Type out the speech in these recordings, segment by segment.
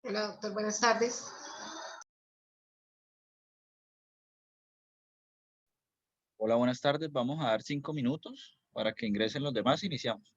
Hola, doctor, buenas tardes. Hola, buenas tardes. Vamos a dar 5 minutos para que ingresen los demás. Iniciamos.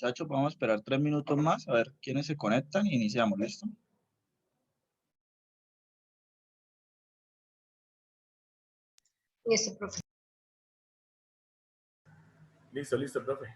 Muchachos, vamos a esperar 3 minutos más a ver quiénes se conectan y iniciamos. ¿Listo? Listo, profe. Listo, profe.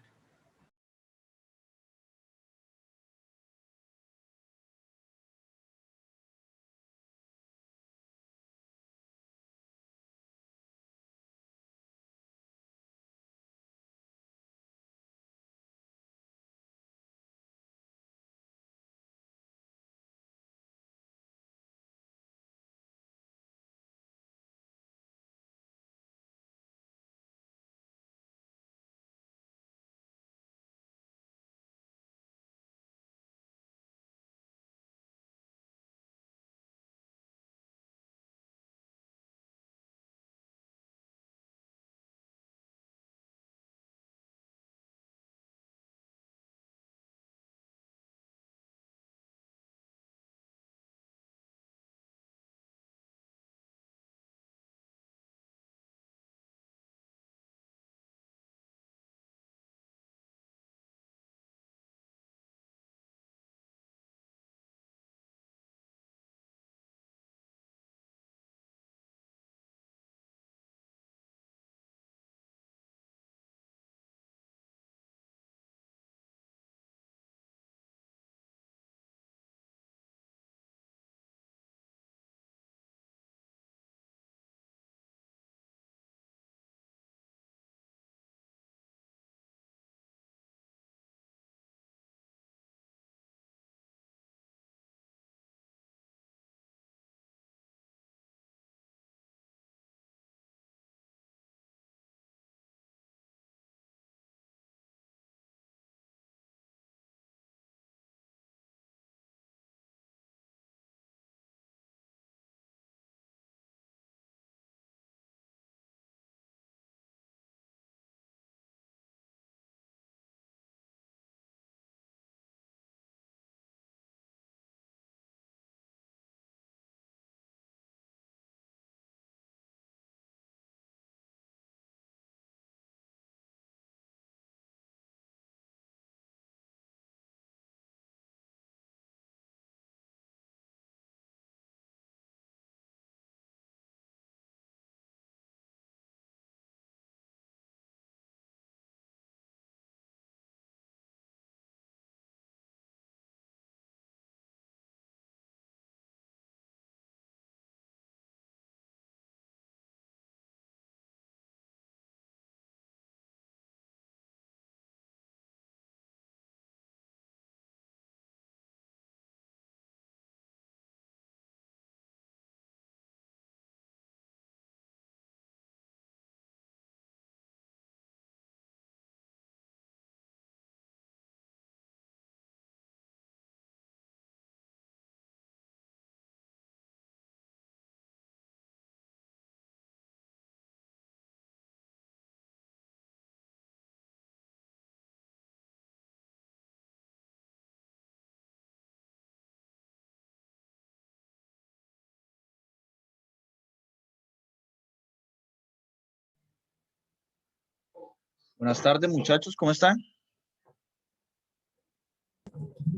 Buenas tardes, muchachos, ¿cómo están?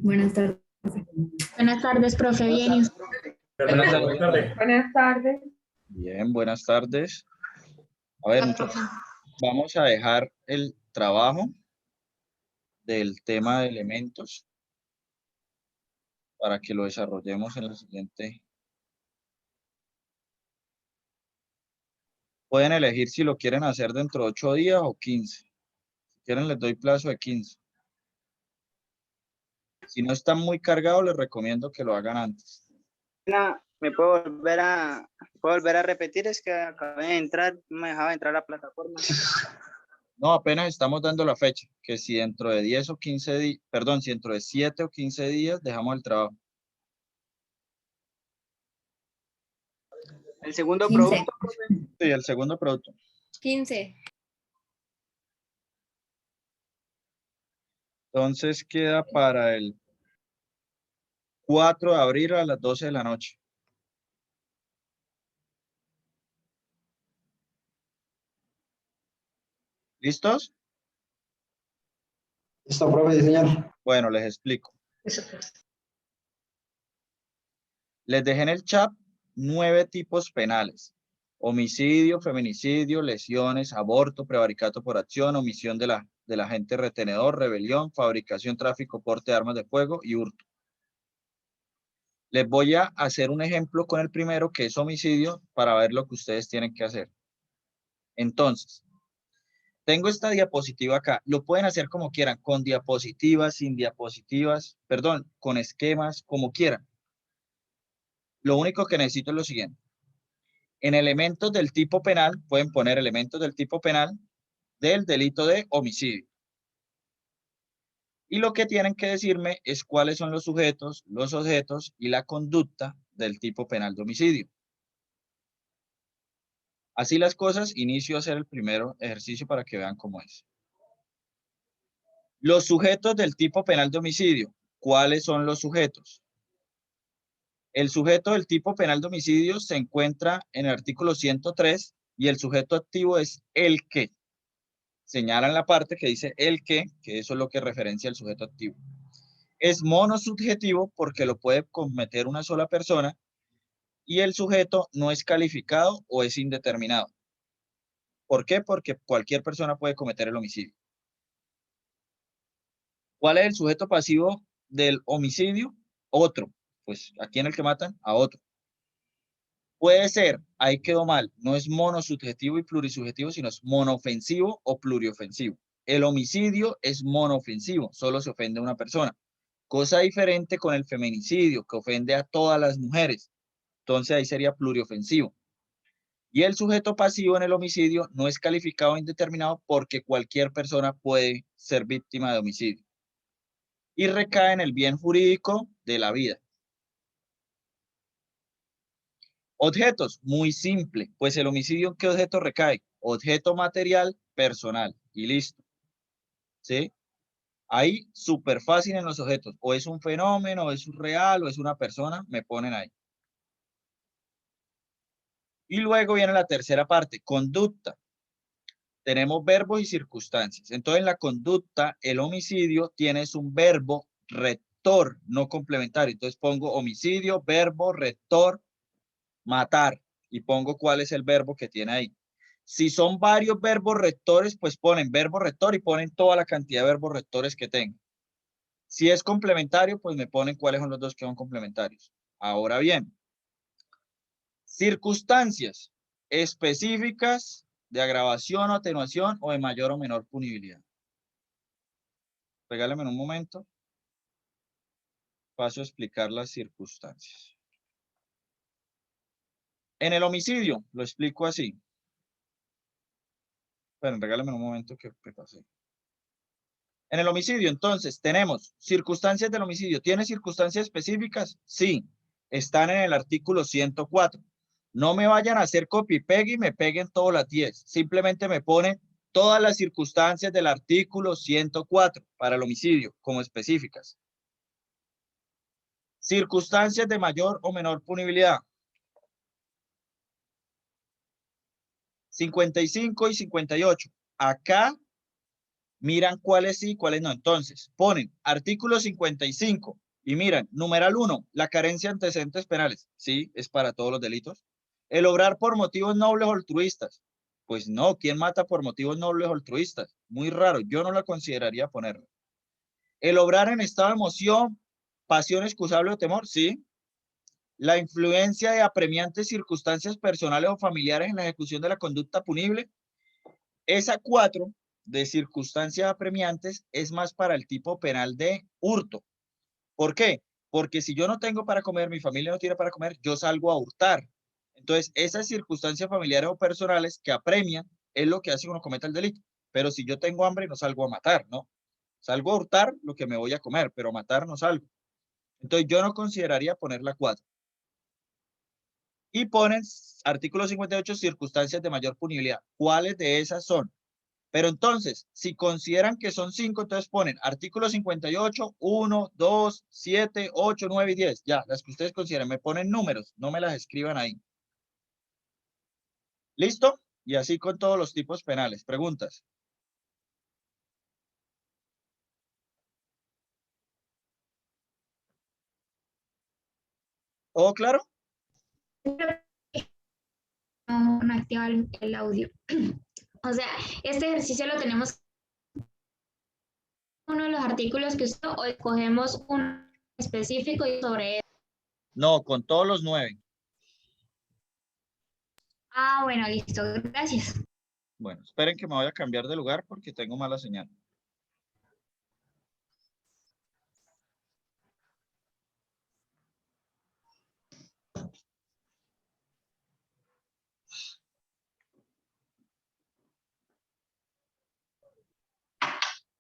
Buenas tardes. Buenas tardes, profe. Bien. Buenas tardes. Buenas tardes. Bien, buenas tardes. A ver, muchachos, vamos a dejar el trabajo del tema de elementos para que lo desarrollemos en la siguiente. Pueden elegir si lo quieren hacer dentro de 8 días o 15. Si quieren, les doy plazo de 15. Si no están muy cargados, les recomiendo que lo hagan antes. ¿Me puedo volver a repetir? Es que acabé de entrar, no me dejaba entrar a la plataforma. No, apenas estamos dando la fecha, que si dentro de 10 o 15 días, perdón, si dentro de 7 o 15 días dejamos el trabajo. El segundo 15. producto, profe. Sí, el segundo producto. 15. Entonces queda para el 4 de abril a las 12 de la noche. ¿Listos? Listo, profe, sí, señor. Bueno, les explico. Les dejé en el chat 9 tipos penales. Homicidio, feminicidio, lesiones, aborto, prevaricato por acción, omisión del agente retenedor, rebelión, fabricación, tráfico, porte de armas de fuego y hurto. Les voy a hacer un ejemplo con el primero, que es homicidio, para ver lo que ustedes tienen que hacer. Entonces, tengo esta diapositiva acá. Lo pueden hacer como quieran, con diapositivas, sin diapositivas, perdón, con esquemas, como quieran. Lo único que necesito es lo siguiente. En elementos del tipo penal, pueden poner elementos del tipo penal del delito de homicidio. Y lo que tienen que decirme es cuáles son los sujetos, los objetos y la conducta del tipo penal de homicidio. Así las cosas, inicio a hacer el primer ejercicio para que vean cómo es. Los sujetos del tipo penal de homicidio. ¿Cuáles son los sujetos? El sujeto del tipo penal de homicidio se encuentra en el artículo 103 y el sujeto activo es el que. Señalan la parte que dice el que eso es lo que referencia al sujeto activo. Es monosubjetivo porque lo puede cometer una sola persona y el sujeto no es calificado o es indeterminado. ¿Por qué? Porque cualquier persona puede cometer el homicidio. ¿Cuál es el sujeto pasivo del homicidio? Otro. Pues aquí en el que matan, a otro. Puede ser, ahí quedó mal, no es monosubjetivo y plurisubjetivo, sino es monofensivo o pluriofensivo. El homicidio es monofensivo, solo se ofende a una persona. Cosa diferente con el feminicidio, que ofende a todas las mujeres. Entonces ahí sería pluriofensivo. Y el sujeto pasivo en el homicidio no es calificado o indeterminado porque cualquier persona puede ser víctima de homicidio. Y recae en el bien jurídico de la vida. Objetos, muy simple, pues el homicidio ¿en qué objeto recae? Objeto material personal y listo. ¿Sí? Ahí súper fácil en los objetos, o es un fenómeno, o es real, o es una persona, me ponen ahí. Y luego viene la tercera parte, conducta. Tenemos verbos y circunstancias. Entonces en la conducta, el homicidio tiene un verbo rector, no complementario. Entonces pongo homicidio, verbo, rector, matar, y pongo cuál es el verbo que tiene ahí. Si son varios verbos rectores, pues ponen verbo rector y ponen toda la cantidad de verbos rectores que tengan. Si es complementario, pues me ponen cuáles son los dos que son complementarios. Ahora bien, circunstancias específicas de agravación o atenuación o de mayor o menor punibilidad. Regálame un momento. Paso a explicar las circunstancias. En el homicidio, lo explico así. Bueno, regálame un momento que pasé. En el homicidio, entonces, tenemos circunstancias del homicidio. ¿Tiene circunstancias específicas? Sí, están en el artículo 104. No me vayan a hacer copy-pegue y me peguen todas las 10. Simplemente me ponen todas las circunstancias del artículo 104 para el homicidio como específicas. Circunstancias de mayor o menor punibilidad. 55 y 58. Acá miran cuáles sí y cuáles no. Entonces, ponen artículo 55 y miran, numeral 1, la carencia de antecedentes penales. Sí, es para todos los delitos. El obrar por motivos nobles o altruistas. Pues no, ¿quién mata por motivos nobles o altruistas? Muy raro, yo no la consideraría ponerlo. El obrar en estado de emoción, pasión excusable o temor. Sí. La influencia de apremiantes circunstancias personales o familiares en la ejecución de la conducta punible. Esa 4 de circunstancias apremiantes es más para el tipo penal de hurto. ¿Por qué? Porque si yo no tengo para comer, mi familia no tiene para comer, yo salgo a hurtar. Entonces, esas circunstancias familiares o personales que apremian es lo que hace que uno cometa el delito. Pero si yo tengo hambre, no salgo a matar, ¿no? Salgo a hurtar lo que me voy a comer, pero a matar no salgo. Entonces, yo no consideraría poner la 4. Y ponen artículo 58, circunstancias de mayor punibilidad. ¿Cuáles de esas son? Pero entonces, si consideran que son 5, entonces ponen artículo 58, 1, 2, 7, 8, 9 y 10. Ya, las que ustedes consideren. Me ponen números, no me las escriban ahí. ¿Listo? Y así con todos los tipos penales. ¿Preguntas? ¿Todo claro? no activa el audio. O sea, este ejercicio lo tenemos uno de los artículos que usó o escogemos un específico y sobre eso. No, con todos los 9. Ah, bueno, listo, gracias. Bueno, esperen que me voy a cambiar de lugar porque tengo mala señal.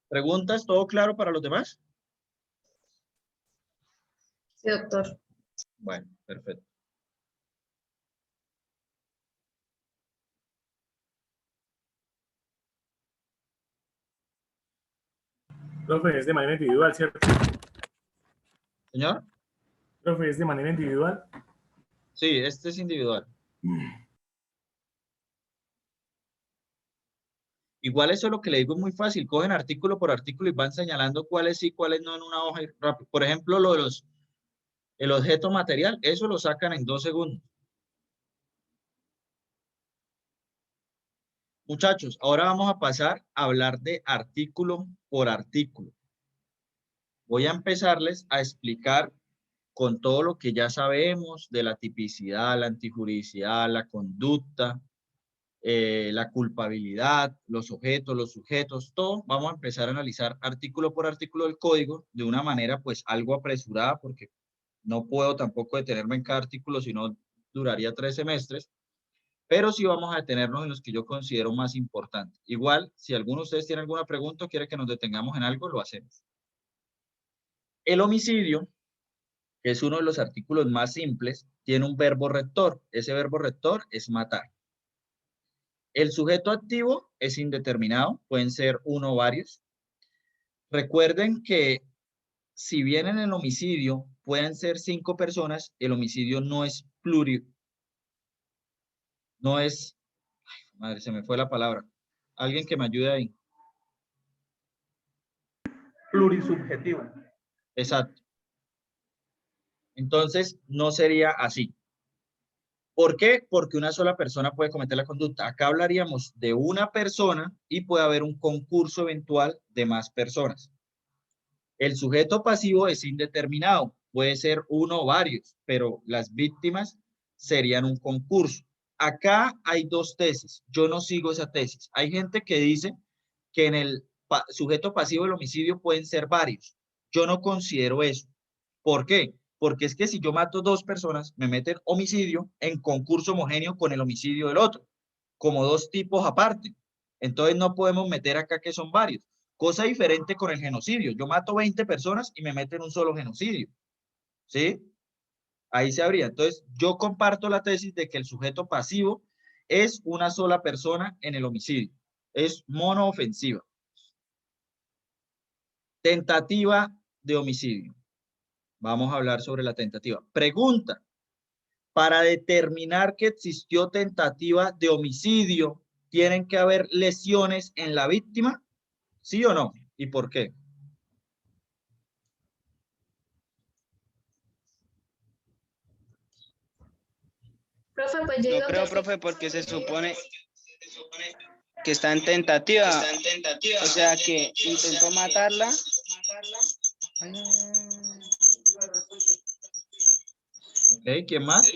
¿Preguntas? ¿Todo claro para los demás? Sí, doctor. Bueno, perfecto. Profe, es de manera individual, ¿cierto? ¿Señor? Profe, es de manera individual. Sí, este es individual. Igual eso lo que le digo es muy fácil. Cogen artículo por artículo y van señalando cuáles sí, cuáles no en una hoja. Y rápido. Por ejemplo, lo de el objeto material, eso lo sacan en 2 segundos. Muchachos, ahora vamos a pasar a hablar de artículo por artículo. Voy a empezarles a explicar con todo lo que ya sabemos de la tipicidad, la antijuridicidad, la conducta, la culpabilidad, los objetos, los sujetos, todo. Vamos a empezar a analizar artículo por artículo del código de una manera pues algo apresurada porque no puedo tampoco detenerme en cada artículo, sino duraría 3 semestres. Pero sí vamos a detenernos en los que yo considero más importantes. Igual, si alguno de ustedes tiene alguna pregunta o quiere que nos detengamos en algo, lo hacemos. El homicidio, que es uno de los artículos más simples, tiene un verbo rector. Ese verbo rector es matar. El sujeto activo es indeterminado, pueden ser uno o varios. Recuerden que si bien en el homicidio pueden ser 5 personas, el homicidio no es no es, madre, se me fue la palabra. Alguien que me ayude ahí. Plurisubjetivo. Exacto. Entonces, no sería así. ¿Por qué? Porque una sola persona puede cometer la conducta. Acá hablaríamos de una persona y puede haber un concurso eventual de más personas. El sujeto pasivo es indeterminado, puede ser uno o varios, pero las víctimas serían un concurso. Acá hay 2 tesis. Yo no sigo esa tesis. Hay gente que dice que en el sujeto pasivo del homicidio pueden ser varios. Yo no considero eso. ¿Por qué? Porque es que si yo mato 2 personas, me meten homicidio en concurso homogéneo con el homicidio del otro, como 2 tipos aparte. Entonces no podemos meter acá que son varios. Cosa diferente con el genocidio. Yo mato 20 personas y me meten un solo genocidio. ¿Sí? Ahí se habría. Entonces, yo comparto la tesis de que el sujeto pasivo es una sola persona en el homicidio. Es monoofensiva. Tentativa de homicidio. Vamos a hablar sobre la tentativa. Pregunta. Para determinar que existió tentativa de homicidio, ¿tienen que haber lesiones en la víctima? ¿Sí o no? ¿Y por qué? Profe, pues yo No digo creo, que sí. profe, porque se supone que está en tentativa. O sea que intentó matarla. ¿Ok? ¿Quién más?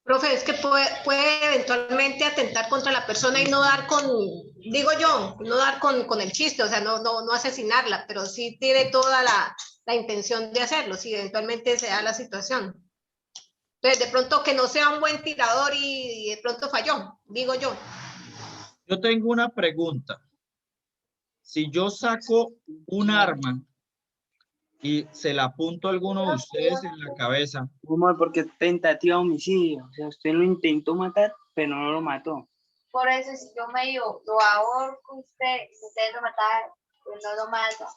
Profe, es que puede eventualmente atentar contra la persona y no dar con, digo yo, no dar con el chiste, o sea, no asesinarla, pero sí tiene toda la intención de hacerlo, si eventualmente se da la situación. Entonces, de pronto que no sea un buen tirador y de pronto falló, digo yo. Yo tengo una pregunta. Si yo saco un arma y se la apunto a alguno de ustedes en la cabeza, ¿Cómo? Porque tentativa de homicidio. O sea, usted lo intentó matar, pero no lo mató. Por eso, si yo me digo, lo ahorco usted, y usted lo mata, pues no lo mata.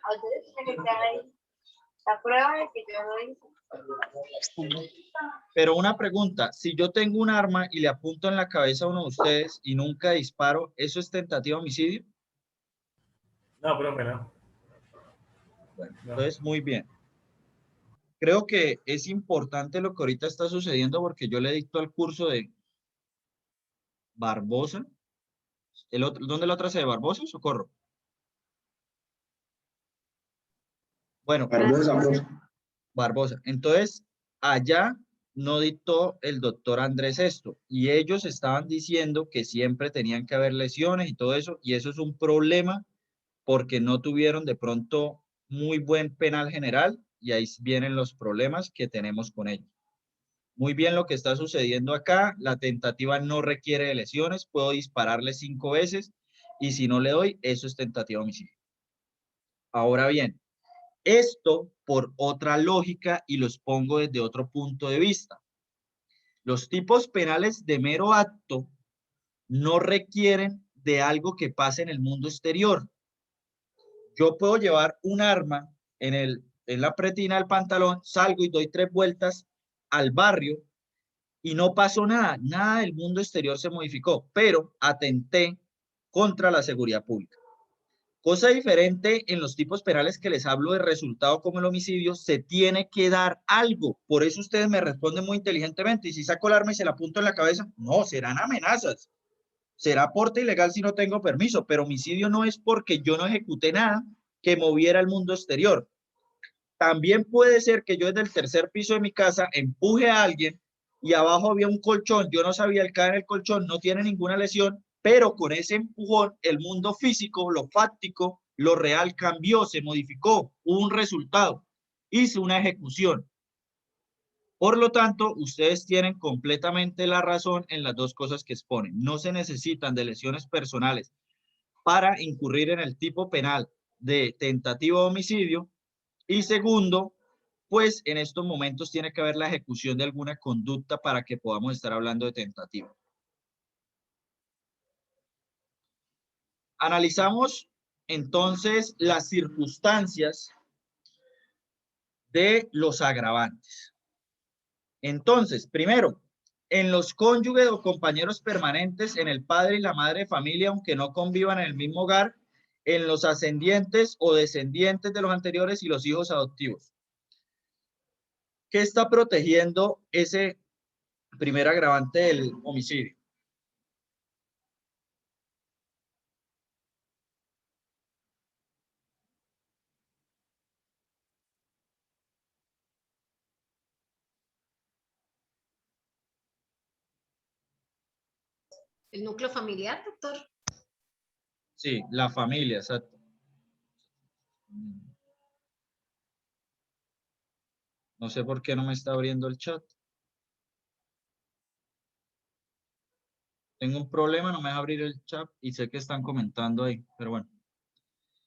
A ustedes tiene que estar ahí. La prueba es que yo lo hice. pero una pregunta, si yo tengo un arma y le apunto en la cabeza a uno de ustedes y nunca disparo, ¿eso es tentativa de homicidio? No, profe, no. Bueno, No. entonces muy bien. creo que es importante lo que ahorita está sucediendo porque yo le dicto al curso de Barbosa. ¿Dónde la otra sede? ¿Barbosa o Socorro? Bueno, Barbosa. Entonces, allá no dictó el doctor Andrés esto y ellos estaban diciendo que siempre tenían que haber lesiones y todo eso, y eso es un problema porque no tuvieron de pronto muy buen penal general y ahí vienen los problemas que tenemos con ellos. Muy bien lo que está sucediendo acá, la tentativa no requiere de lesiones, puedo dispararle 5 veces y si no le doy, eso es tentativa de homicidio. Ahora bien, esto por otra lógica y los pongo desde otro punto de vista. Los tipos penales de mero acto no requieren de algo que pase en el mundo exterior. Yo puedo llevar un arma en la pretina del pantalón, salgo y doy 3 vueltas al barrio y no pasó nada, nada del mundo exterior se modificó, pero atenté contra la seguridad pública. Cosa diferente en los tipos penales que les hablo de resultado como el homicidio, se tiene que dar algo. Por eso ustedes me responden muy inteligentemente. Y si saco el arma y se la apunto en la cabeza, no, serán amenazas. Será porte ilegal si no tengo permiso, pero homicidio no es porque yo no ejecuté nada que moviera al mundo exterior. También puede ser que yo desde el 3er piso de mi casa empuje a alguien y abajo había un colchón, yo no sabía el caer en el colchón, no tiene ninguna lesión, pero con ese empujón el mundo físico, lo fáctico, lo real cambió, se modificó, hubo un resultado, hice una ejecución. Por lo tanto, ustedes tienen completamente la razón en las dos cosas que exponen. No se necesitan de lesiones personales para incurrir en el tipo penal de tentativa de homicidio. Y segundo, pues en estos momentos tiene que haber la ejecución de alguna conducta para que podamos estar hablando de tentativa. Analizamos entonces las circunstancias de los agravantes. Entonces, primero, en los cónyuges o compañeros permanentes, en el padre y la madre de familia, aunque no convivan en el mismo hogar, en los ascendientes o descendientes de los anteriores y los hijos adoptivos. ¿Qué está protegiendo ese primer agravante del homicidio? El núcleo familiar, doctor. Sí, la familia, exacto. No sé por qué no me está abriendo el chat. Tengo un problema, no me deja abrir el chat y sé que están comentando ahí, pero bueno.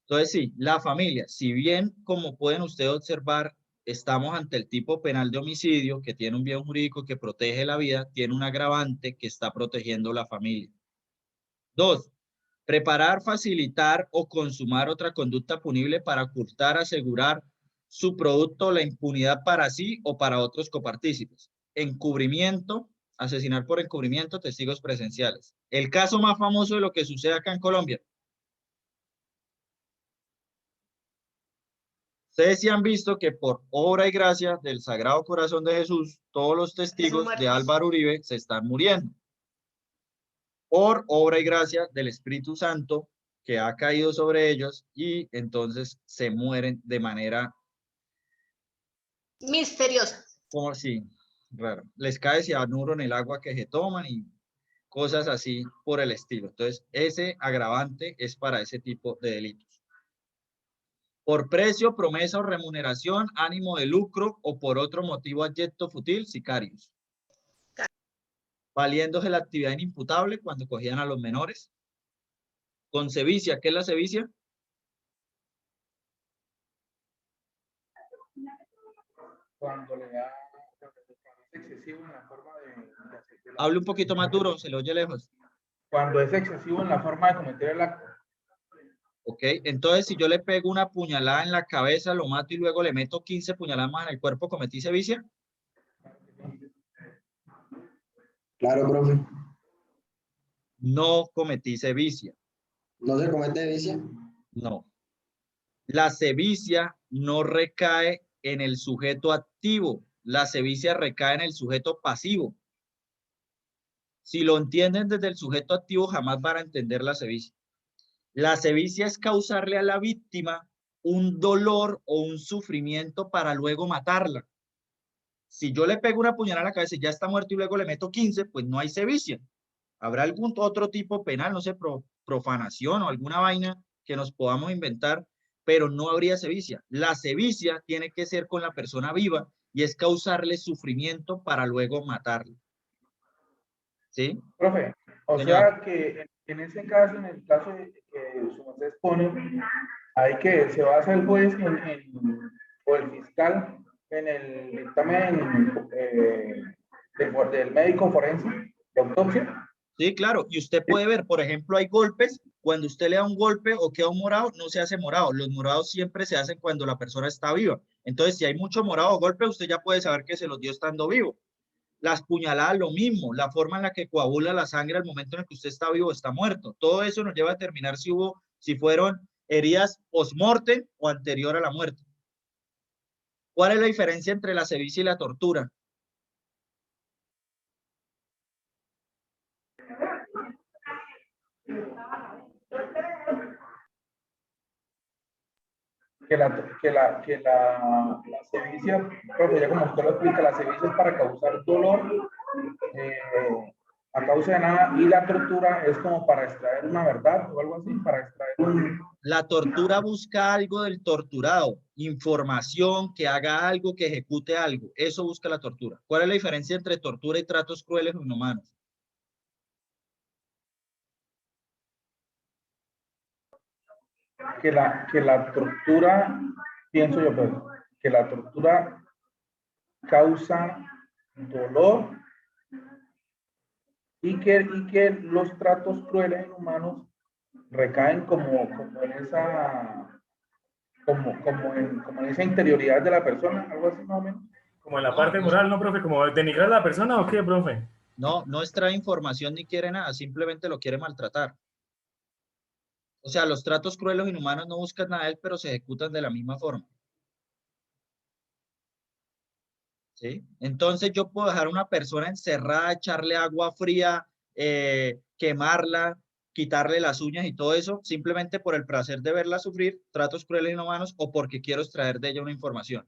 Entonces sí, la familia, si bien como pueden ustedes observar, estamos ante el tipo penal de homicidio que tiene un bien jurídico que protege la vida, tiene un agravante que está protegiendo la familia. 2. Preparar, facilitar o consumar otra conducta punible para ocultar, asegurar su producto o la impunidad para sí o para otros copartícipes. Encubrimiento, asesinar por encubrimiento, testigos presenciales. El caso más famoso de lo que sucede acá en Colombia. Ustedes sí han visto que por obra y gracia del Sagrado Corazón de Jesús, todos los testigos de Álvaro Uribe se están muriendo. Por obra y gracia del Espíritu Santo que ha caído sobre ellos y entonces se mueren de manera misteriosa. Como así, raro. Les cae cianuro en el agua que se toman y cosas así por el estilo. Entonces, ese agravante es para ese tipo de delitos. Por precio, promesa o remuneración, ánimo de lucro o por otro motivo adyecto fútil, sicarios. Valiéndose la actividad inimputable cuando cogían a los menores. Con sevicia, ¿qué es la sevicia? Cuando le da excesivo en la forma de Hable un poquito más duro, se le oye lejos. Cuando es excesivo en la forma de cometer el acto. Ok, entonces si yo le pego una puñalada en la cabeza, lo mato y luego le meto 15 puñaladas más en el cuerpo, ¿cometí sevicia? Claro, profe. No cometí sevicia. ¿No se comete sevicia? No. La sevicia no recae en el sujeto activo. La sevicia recae en el sujeto pasivo. Si lo entienden desde el sujeto activo, jamás van a entender la sevicia. La sevicia es causarle a la víctima un dolor o un sufrimiento para luego matarla. Si yo le pego una puñalada a la cabeza y ya está muerto y luego le meto 15, pues no hay sevicia. Habrá algún otro tipo penal, no sé, profanación o alguna vaina que nos podamos inventar, pero no habría sevicia. La sevicia tiene que ser con la persona viva y es causarle sufrimiento para luego matarla. ¿Sí? Profe, o Señor. sea que en ese caso, en el caso que su merced expone, hay que se basa el juez o el fiscal en el dictamen del médico forense de autopsia. Sí, claro. Y usted puede ver, por ejemplo, hay golpes, cuando usted le da un golpe o queda un morado, no se hace morado. Los morados siempre se hacen cuando la persona está viva. Entonces, si hay mucho morado o golpe, usted ya puede saber que se los dio estando vivo. Las puñaladas, lo mismo. La forma en la que coagula la sangre al momento en el que usted está vivo o está muerto. Todo eso nos lleva a determinar si fueron heridas post-mortem o anterior a la muerte. ¿Cuál es la diferencia entre la sevicia y la tortura? La sevicia, profe, ya como usted lo explica, la sevicia es para causar dolor a causa de nada, y la tortura es como para extraer una verdad o algo así, para extraer un... La tortura busca algo del torturado, información, que haga algo, que ejecute algo. Eso busca la tortura. ¿Cuál es la diferencia entre tortura y tratos crueles o inhumanos? Que la tortura, pienso yo, pues, que la tortura causa dolor y que los tratos crueles e inhumanos recaen como en esa como en esa interioridad de la persona, algo así más o menos. Como en la parte moral, ¿no, profe? ¿Como denigrar a la persona o qué, profe? No, no extrae información ni quiere nada, simplemente lo quiere maltratar. O sea, los tratos crueles o inhumanos no buscan nada de él, pero se ejecutan de la misma forma. ¿Sí? Entonces yo puedo dejar a una persona encerrada, echarle agua fría, quemarla, quitarle las uñas y todo eso, simplemente por el placer de verla sufrir tratos crueles e inhumanos o porque quiero extraer de ella una información.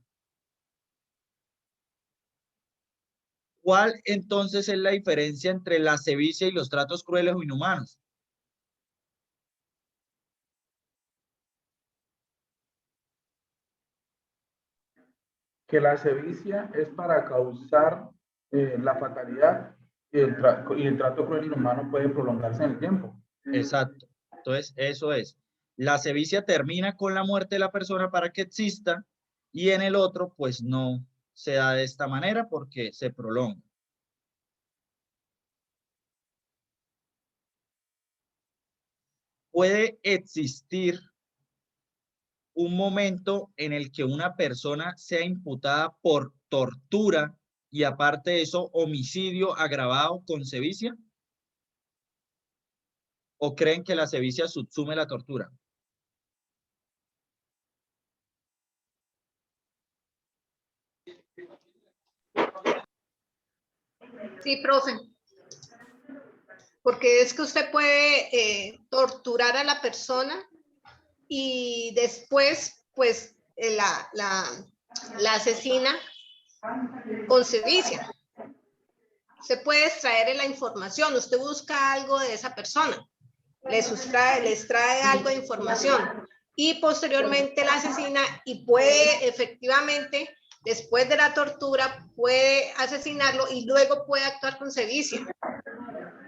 ¿Cuál entonces es la diferencia entre la sevicia y los tratos crueles o inhumanos? Que la sevicia es para causar la fatalidad y el trato cruel inhumano puede prolongarse en el tiempo. Exacto. Entonces, eso es. La sevicia termina con la muerte de la persona para que exista y en el otro, pues no se da de esta manera porque se prolonga. Puede existir un momento en el que una persona sea imputada por tortura y aparte de eso, homicidio agravado con sevicia. ¿O creen que la sevicia subsume la tortura? Sí, profe. Porque es que usted puede torturar a la persona y después, pues, la asesina con sevicia. Se puede extraer la información, usted busca algo de esa persona, les trae algo de información y posteriormente la asesina y puede efectivamente, después de la tortura, puede asesinarlo y luego puede actuar con sevicia.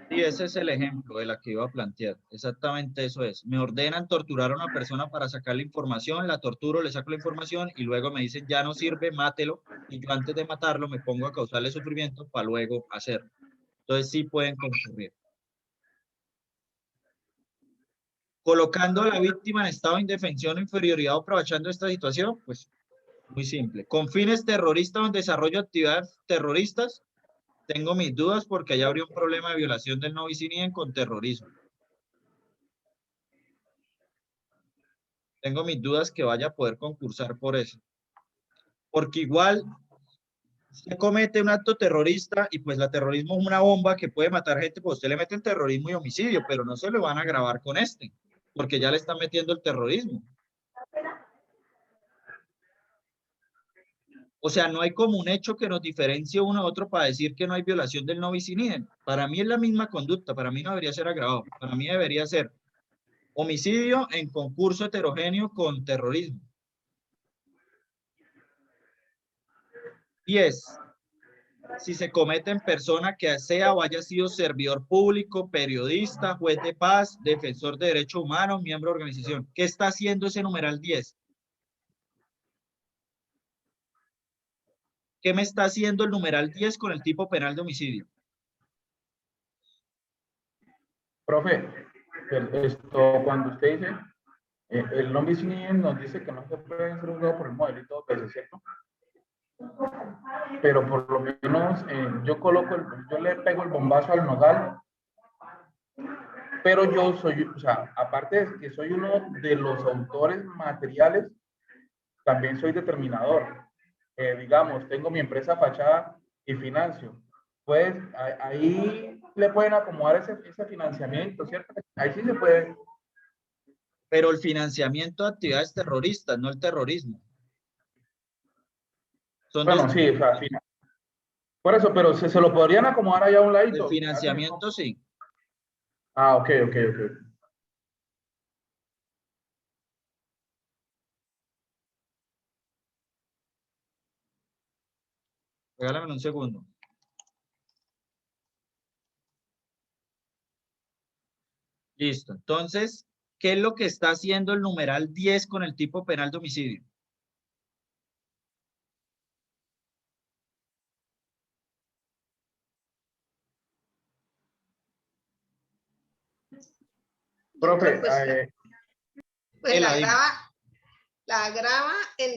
Sí, ese es el ejemplo de la que iba a plantear. Exactamente eso es. Me ordenan torturar a una persona para sacar la información, la torturo, le saco la información y luego me dicen ya no sirve, mátelo. Y yo antes de matarlo me pongo a causarle sufrimiento para luego hacerlo. Entonces sí pueden concurrir. Colocando a la víctima en estado de indefensión o inferioridad o aprovechando esta situación, pues muy simple. Con fines terroristas o en desarrollo de actividades terroristas, tengo mis dudas porque allá habría un problema de violación del no bis in idem con terrorismo. Tengo mis dudas que vaya a poder concursar por eso. Porque igual usted comete un acto terrorista y pues la terrorismo es una bomba que puede matar gente, pues usted le mete en terrorismo y homicidio, pero no se lo van a grabar con este, porque ya le están metiendo el terrorismo. O sea, no hay como un hecho que nos diferencie uno a otro para decir que no hay violación del no bis in idem. Para mí es la misma conducta, para mí no debería ser agravado, para mí debería ser homicidio en concurso heterogéneo con terrorismo. 10. Si se comete en persona que sea o haya sido servidor público, periodista, juez de paz, defensor de derechos humanos, miembro de organización. ¿Qué está haciendo ese numeral 10? ¿Qué me está haciendo el numeral 10 con el tipo penal de homicidio? Profe, cuando usted dice, el non bis in idem nos dice que no se puede ser juzgado por el mismo delito dos veces, ¿cierto? Pero por lo menos yo le pego el bombazo al nogal, pero yo soy, o sea, aparte de que soy uno de los autores materiales, también soy determinador. Digamos, tengo mi empresa fachada y financio. Pues ahí le pueden acomodar ese financiamiento, ¿cierto? Ahí sí se puede. Pero el financiamiento de actividades terroristas, no el terrorismo. Son Bueno, dos. sí, o sea, por eso, pero se lo podrían acomodar allá a un ladito. El financiamiento sí. Ah, ok. Regálame un segundo. Listo. Entonces, ¿qué es lo que está haciendo el numeral 10 con el tipo penal de homicidio? Profe, Pues la agrava en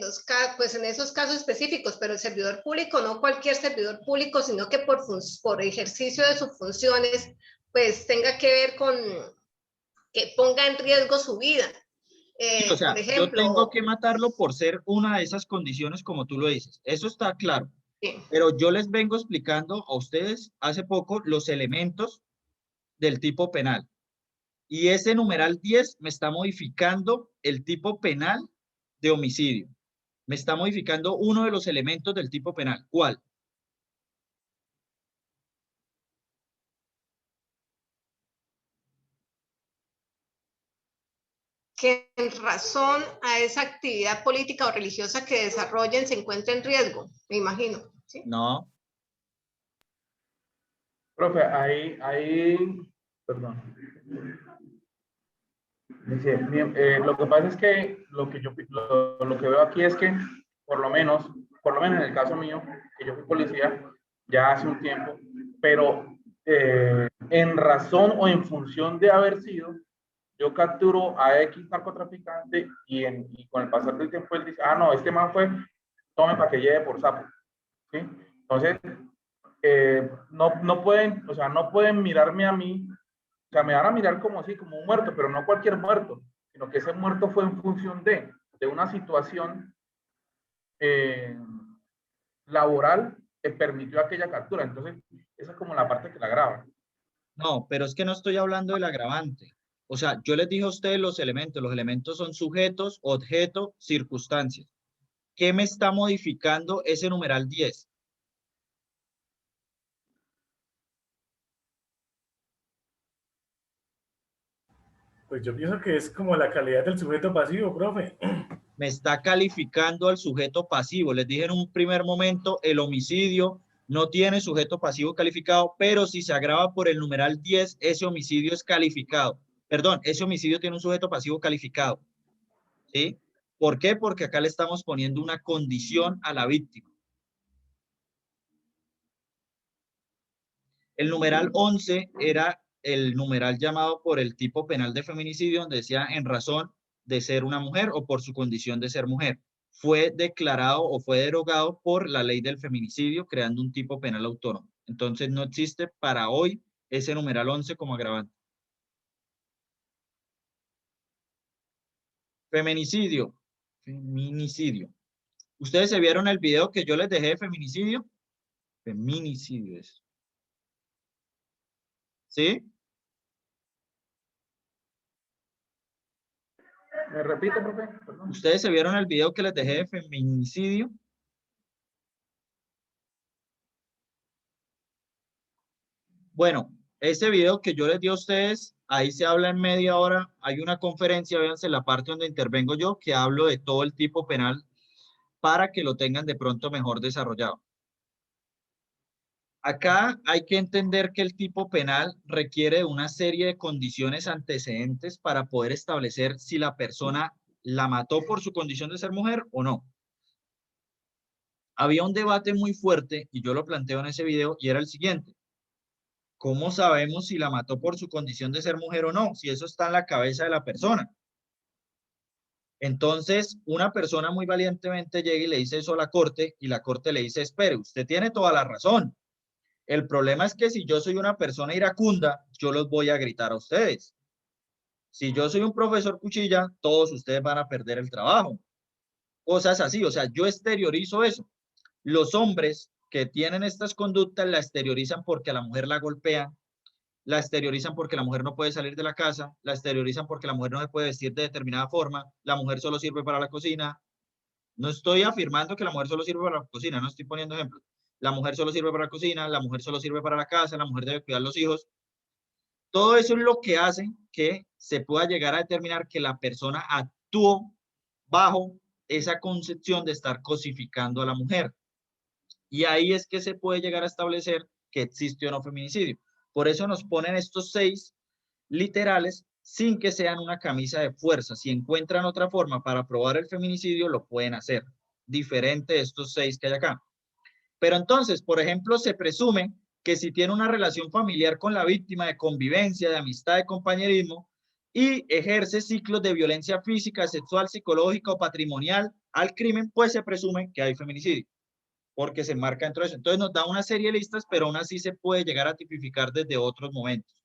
pues en esos casos específicos, pero el servidor público, no cualquier servidor público, sino que por ejercicio de sus funciones, pues tenga que ver con que ponga en riesgo su vida. Sí, o sea, Por ejemplo, yo tengo que matarlo por ser una de esas condiciones como tú lo dices. Eso está claro. sí. Pero yo les vengo explicando a ustedes hace poco los elementos del tipo penal. Y ese numeral 10 me está modificando el tipo penal de homicidio. Me está modificando uno de los elementos del tipo penal. ¿Cuál? Que en razón a esa actividad política o religiosa que desarrollen se encuentre en riesgo, me imagino. ¿Sí? No. profe, perdón. Dice, lo que pasa es que lo que veo aquí es que, por lo menos en el caso mío, que yo fui policía ya hace un tiempo, pero en razón o en función de haber sido, yo capturo a X narcotraficante y con el pasar del tiempo él dice, no, este man fue, tome para que lleve por sapo. ¿Sí? Entonces, no pueden, o sea, no pueden mirarme a mí. O sea, me van a mirar como así, como un muerto, pero no cualquier muerto, sino que ese muerto fue en función de una situación laboral que permitió aquella captura. Entonces, esa es como la parte que la graba. No, pero es que no estoy hablando del agravante. O sea, yo les dije a ustedes los elementos son sujetos, objeto, circunstancias. ¿Qué me está modificando ese numeral 10? Pues yo pienso que es como la calidad del sujeto pasivo, profe. Me está calificando al sujeto pasivo. Les dije en un primer momento, el homicidio no tiene sujeto pasivo calificado, pero si se agrava por el numeral 10, ese homicidio es calificado. Perdón, ese homicidio tiene un sujeto pasivo calificado. ¿Sí? ¿Por qué? Porque acá le estamos poniendo una condición a la víctima. El numeral 11 era el numeral llamado por el tipo penal de feminicidio, donde decía en razón de ser una mujer o por su condición de ser mujer. Fue declarado o fue derogado por la ley del feminicidio, creando un tipo penal autónomo. Entonces no existe para hoy ese numeral 11 como agravante. Feminicidio. ¿Ustedes se vieron el video que yo les dejé de feminicidio? Feminicidio es. ¿Sí? ¿Me repite, profe? Perdón. ¿Ustedes se vieron el video que les dejé de feminicidio? Bueno, ese video que yo les di a ustedes, ahí se habla en media hora. Hay una conferencia, véanse la parte donde intervengo yo, que hablo de todo el tipo penal para que lo tengan de pronto mejor desarrollado. Acá hay que entender que el tipo penal requiere de una serie de condiciones antecedentes para poder establecer si la persona la mató por su condición de ser mujer o no. Había un debate muy fuerte, y yo lo planteo en ese video, y era el siguiente. ¿Cómo sabemos si la mató por su condición de ser mujer o no? Si eso está en la cabeza de la persona. Entonces, una persona muy valientemente llega y le dice eso a la corte, y la corte le dice, espere, usted tiene toda la razón. El problema es que si yo soy una persona iracunda, yo los voy a gritar a ustedes. Si yo soy un profesor cuchilla, todos ustedes van a perder el trabajo. Cosas así, o sea, yo exteriorizo eso. Los hombres que tienen estas conductas la exteriorizan porque a la mujer la golpean, la exteriorizan porque la mujer no puede salir de la casa, la exteriorizan porque la mujer no se puede vestir de determinada forma, la mujer solo sirve para la cocina. No estoy afirmando que la mujer solo sirve para la cocina, no estoy poniendo ejemplos. La mujer solo sirve para la cocina, la mujer solo sirve para la casa, la mujer debe cuidar los hijos. Todo eso es lo que hace que se pueda llegar a determinar que la persona actuó bajo esa concepción de estar cosificando a la mujer. Y ahí es que se puede llegar a establecer que existe o no feminicidio. Por eso nos ponen estos 6 literales sin que sean una camisa de fuerza. Si encuentran otra forma para probar el feminicidio, lo pueden hacer. Diferente de estos 6 que hay acá. Pero entonces, por ejemplo, se presume que si tiene una relación familiar con la víctima, de convivencia, de amistad, de compañerismo, y ejerce ciclos de violencia física, sexual, psicológica o patrimonial al crimen, pues se presume que hay feminicidio, porque se marca dentro de eso. Entonces nos da una serie de listas, pero aún así se puede llegar a tipificar desde otros momentos.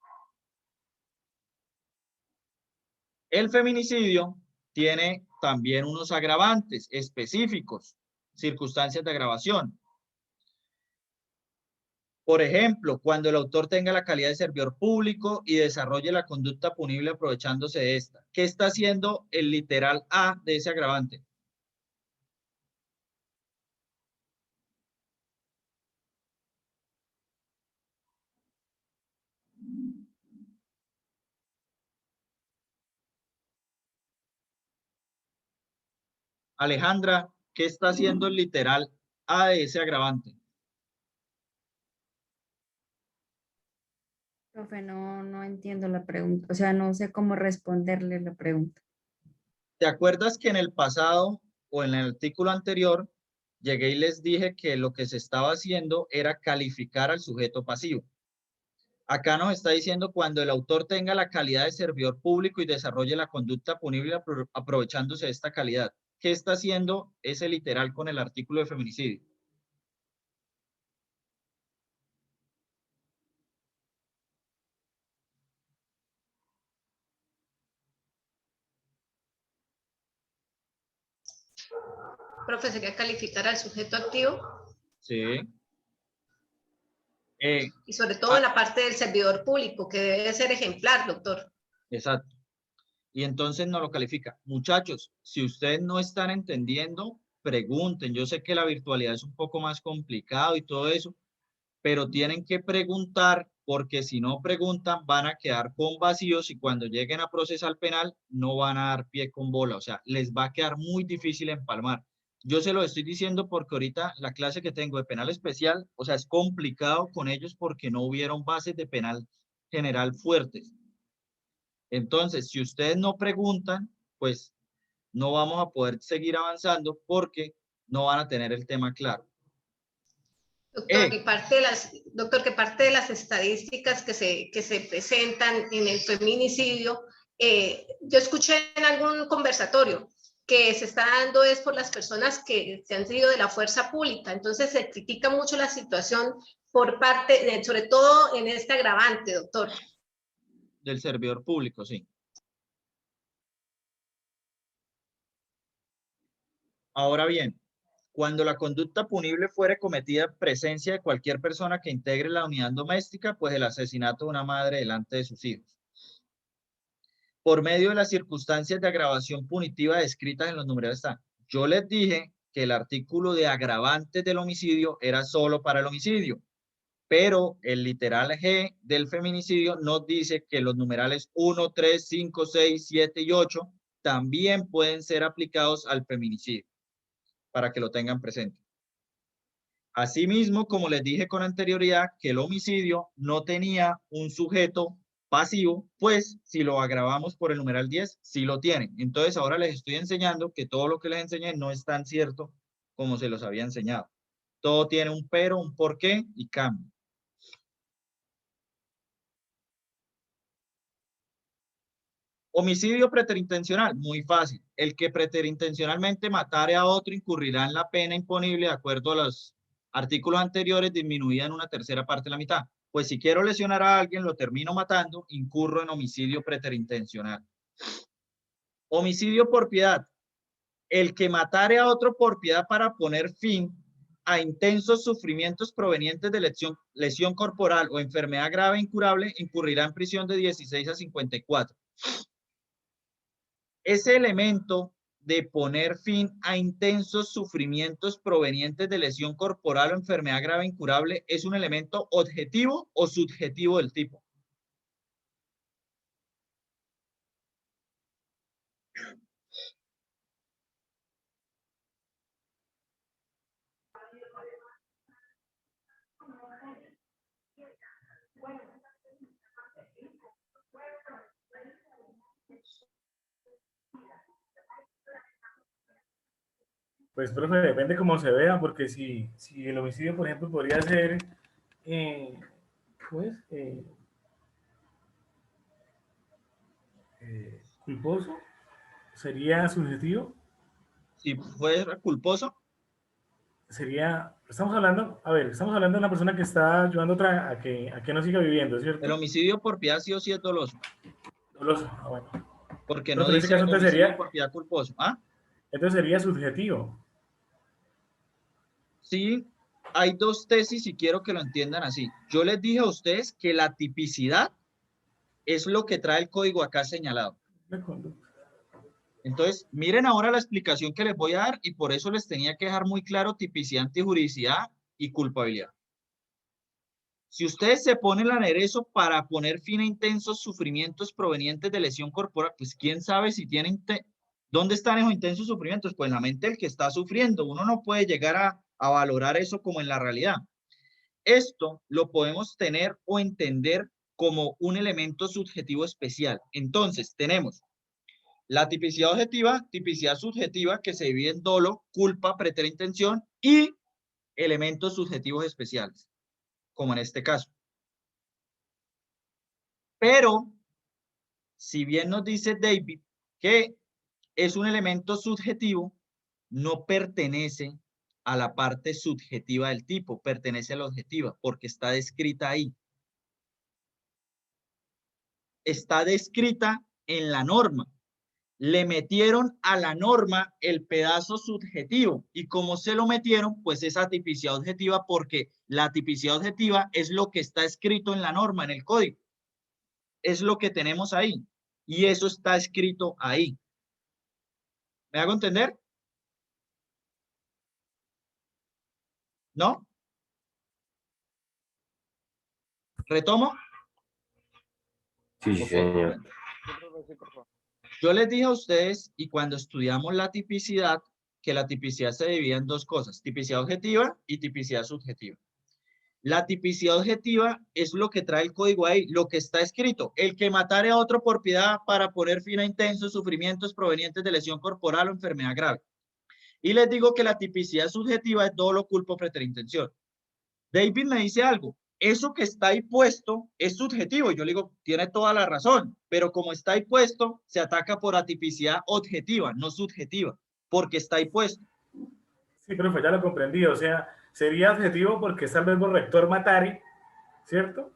El feminicidio tiene también unos agravantes específicos, circunstancias de agravación. Por ejemplo, cuando el autor tenga la calidad de servidor público y desarrolle la conducta punible aprovechándose de esta. ¿Qué está haciendo el literal A de ese agravante? Alejandra, ¿qué está haciendo el literal A de ese agravante? Profe, no entiendo la pregunta. O sea, no sé cómo responderle la pregunta. ¿Te acuerdas que en el pasado o en el artículo anterior llegué y les dije que lo que se estaba haciendo era calificar al sujeto pasivo? Acá nos está diciendo cuando el autor tenga la calidad de servidor público y desarrolle la conducta punible aprovechándose de esta calidad. ¿Qué está haciendo ese literal con el artículo de feminicidio? Profe, ¿sería calificar al sujeto activo? Sí. Y sobre todo en la parte del servidor público, que debe ser ejemplar, doctor. Exacto. Y entonces no lo califica. Muchachos, si ustedes no están entendiendo, pregunten. Yo sé que la virtualidad es un poco más complicado y todo eso, pero tienen que preguntar porque si no preguntan van a quedar con vacíos y cuando lleguen a procesar penal no van a dar pie con bola. O sea, les va a quedar muy difícil empalmar. Yo se lo estoy diciendo porque ahorita la clase que tengo de penal especial, o sea, es complicado con ellos porque no hubieron bases de penal general fuertes. Entonces, si ustedes no preguntan, pues no vamos a poder seguir avanzando porque no van a tener el tema claro. Doctor, que parte de las estadísticas que se presentan en el feminicidio, yo escuché en algún conversatorio que se está dando es por las personas que se han sido de la fuerza pública, entonces se critica mucho la situación por parte, sobre todo en este agravante, doctor. Del servidor público, sí. Ahora bien, Cuando la conducta punible fuere cometida en presencia de cualquier persona que integre la unidad doméstica, pues el asesinato de una madre delante de sus hijos. Por medio de las circunstancias de agravación punitiva descritas en los numerales están. Yo les dije que el artículo de agravantes del homicidio era solo para el homicidio, pero el literal G del feminicidio nos dice que los numerales 1, 3, 5, 6, 7 y 8 también pueden ser aplicados al feminicidio, para que lo tengan presente. Asimismo, como les dije con anterioridad, que el homicidio no tenía un sujeto pasivo, pues si lo agravamos por el numeral 10, sí lo tienen. Entonces ahora les estoy enseñando que todo lo que les enseñé no es tan cierto como se los había enseñado. Todo tiene un pero, un porqué y cambio. Homicidio preterintencional, muy fácil. El que preterintencionalmente matare a otro incurrirá en la pena imponible de acuerdo a los artículos anteriores, disminuida en una tercera parte de la mitad. Pues si quiero lesionar a alguien, lo termino matando, incurro en homicidio preterintencional. Homicidio por piedad. El que matare a otro por piedad para poner fin a intensos sufrimientos provenientes de lesión corporal o enfermedad grave e incurable, incurrirá en prisión de 16 a 54. Ese elemento de poner fin a intensos sufrimientos provenientes de lesión corporal o enfermedad grave e incurable es un elemento objetivo o subjetivo del tipo. Pues, profe, depende cómo se vea, porque si el homicidio, por ejemplo, podría ser, culposo, sería subjetivo. Si fuera culposo. Sería, estamos hablando de una persona que está ayudando a otra a que no siga viviendo, ¿cierto? El homicidio por piedad sí o sí es doloso. Doloso, bueno. Porque Entonces, no dice en ese caso, homicidio sería, por piedad culposo. ¿Ah? Entonces sería subjetivo. Sí, hay dos tesis y quiero que lo entiendan así. Yo les dije a ustedes que la tipicidad es lo que trae el código acá señalado. Entonces, miren ahora la explicación que les voy a dar y por eso les tenía que dejar muy claro tipicidad, antijuridicidad y culpabilidad. Si ustedes se ponen el aderezo para poner fin a intensos sufrimientos provenientes de lesión corporal, pues quién sabe si tienen... ¿Dónde están esos intensos sufrimientos? Pues en la mente del que está sufriendo. Uno no puede llegar a valorar eso como en la realidad. Esto lo podemos tener o entender como un elemento subjetivo especial. Entonces, tenemos la tipicidad objetiva, tipicidad subjetiva, que se divide en dolo, culpa, preterintención y elementos subjetivos especiales, como en este caso. Pero, si bien nos dice David que es un elemento subjetivo, no pertenece a la parte subjetiva del tipo, pertenece a la objetiva, porque está descrita ahí. Está descrita en la norma. Le metieron a la norma el pedazo subjetivo. ¿Y cómo se lo metieron? Pues esa tipicidad objetiva, porque la tipicidad objetiva es lo que está escrito en la norma, en el código. Es lo que tenemos ahí. Y eso está escrito ahí. ¿Me hago entender? ¿No? ¿Retomo? Sí, Okay. señor. Yo les dije a ustedes, y cuando estudiamos la tipicidad, que la tipicidad se divide en dos cosas, tipicidad objetiva y tipicidad subjetiva. La tipicidad objetiva es lo que trae el código ahí, lo que está escrito. El que matare a otro por piedad para poner fin a intensos sufrimientos provenientes de lesión corporal o enfermedad grave. Y les digo que la tipicidad subjetiva es dolo, culpa, preterintención. David me dice algo. Eso que está ahí puesto es subjetivo. Yo le digo, tiene toda la razón, pero como está ahí puesto, se ataca por atipicidad objetiva, no subjetiva, porque está ahí puesto. Sí, profe, ya lo comprendí. O sea, sería objetivo porque está el verbo rector matare, ¿cierto?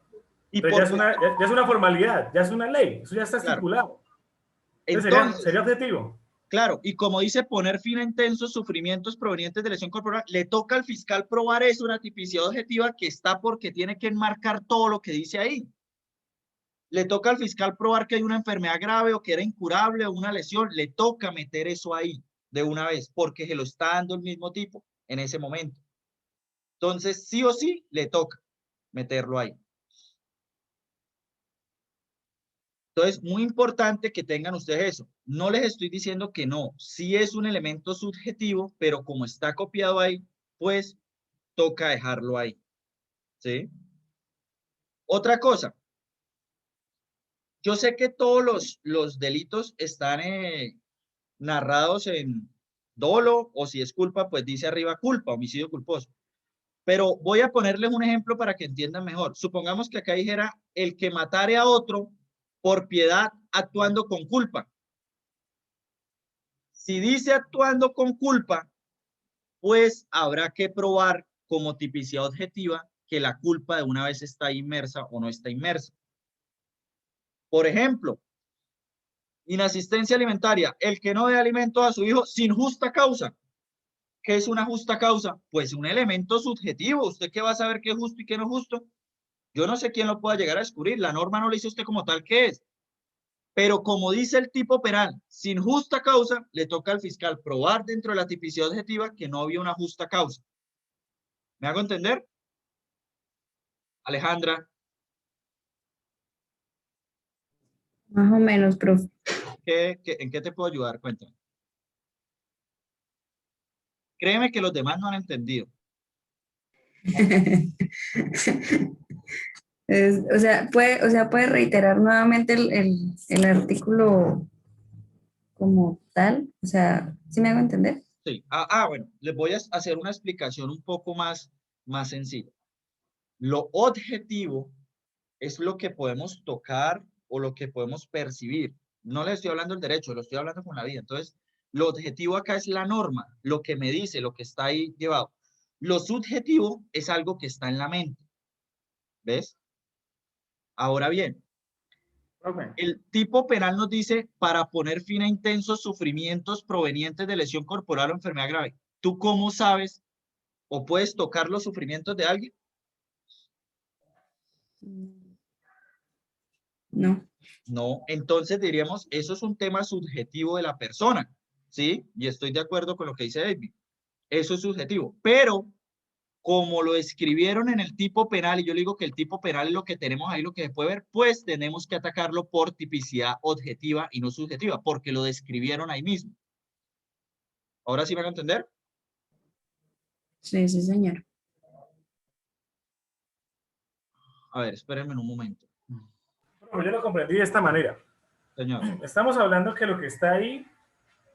Y entonces ya es una formalidad, ya es una ley, eso ya está estipulado. Entonces sería objetivo. Claro, y como dice poner fin a intensos sufrimientos provenientes de lesión corporal, le toca al fiscal probar eso, una tipicidad objetiva que está porque tiene que enmarcar todo lo que dice ahí. Le toca al fiscal probar que hay una enfermedad grave o que era incurable o una lesión, le toca meter eso ahí de una vez, porque se lo está dando el mismo tipo en ese momento. Entonces, sí o sí, le toca meterlo ahí. Entonces, muy importante que tengan ustedes eso. No les estoy diciendo que no, sí es un elemento subjetivo, pero como está copiado ahí, pues toca dejarlo ahí. ¿Sí? Otra cosa. Yo sé que todos los delitos están narrados en dolo, o si es culpa, pues dice arriba culpa, homicidio culposo. Pero voy a ponerles un ejemplo para que entiendan mejor. Supongamos que acá dijera el que matare a otro por piedad actuando con culpa. Si dice actuando con culpa, pues habrá que probar como tipicidad objetiva que la culpa de una vez está inmersa o no está inmersa. Por ejemplo, inasistencia alimentaria, el que no dé alimentos a su hijo sin justa causa. ¿Qué es una justa causa? Pues un elemento subjetivo. ¿Usted qué va a saber qué es justo y qué no es justo? Yo no sé quién lo pueda llegar a descubrir. La norma no le dice a usted como tal qué es. Pero como dice el tipo penal, sin justa causa, le toca al fiscal probar dentro de la tipicidad objetiva que no había una justa causa. ¿Me hago entender? Alejandra. Más o menos, profe. ¿En qué te puedo ayudar? Cuéntame. Créeme que los demás no han entendido. O sea, puede reiterar nuevamente el artículo como tal. O sea, ¿sí me hago entender? Sí. Bueno, les voy a hacer una explicación un poco más sencilla. Lo objetivo es lo que podemos tocar o lo que podemos percibir. No les estoy hablando del derecho, lo estoy hablando con la vida. Entonces, lo objetivo acá es la norma, lo que me dice, lo que está ahí llevado. Lo subjetivo es algo que está en la mente. ¿Ves? Ahora bien, el tipo penal nos dice para poner fin a intensos sufrimientos provenientes de lesión corporal o enfermedad grave. ¿Tú cómo sabes o puedes tocar los sufrimientos de alguien? No. No, entonces diríamos, eso es un tema subjetivo de la persona, ¿sí? Y estoy de acuerdo con lo que dice David. Eso es subjetivo, pero como lo escribieron en el tipo penal, y yo le digo que el tipo penal es lo que tenemos ahí, lo que se puede ver, pues tenemos que atacarlo por tipicidad objetiva y no subjetiva, porque lo describieron ahí mismo. ¿Ahora sí me van a entender? Sí, sí, señor. A ver, espérenme un momento. Yo lo comprendí de esta manera. Señor. Estamos hablando que lo que está ahí,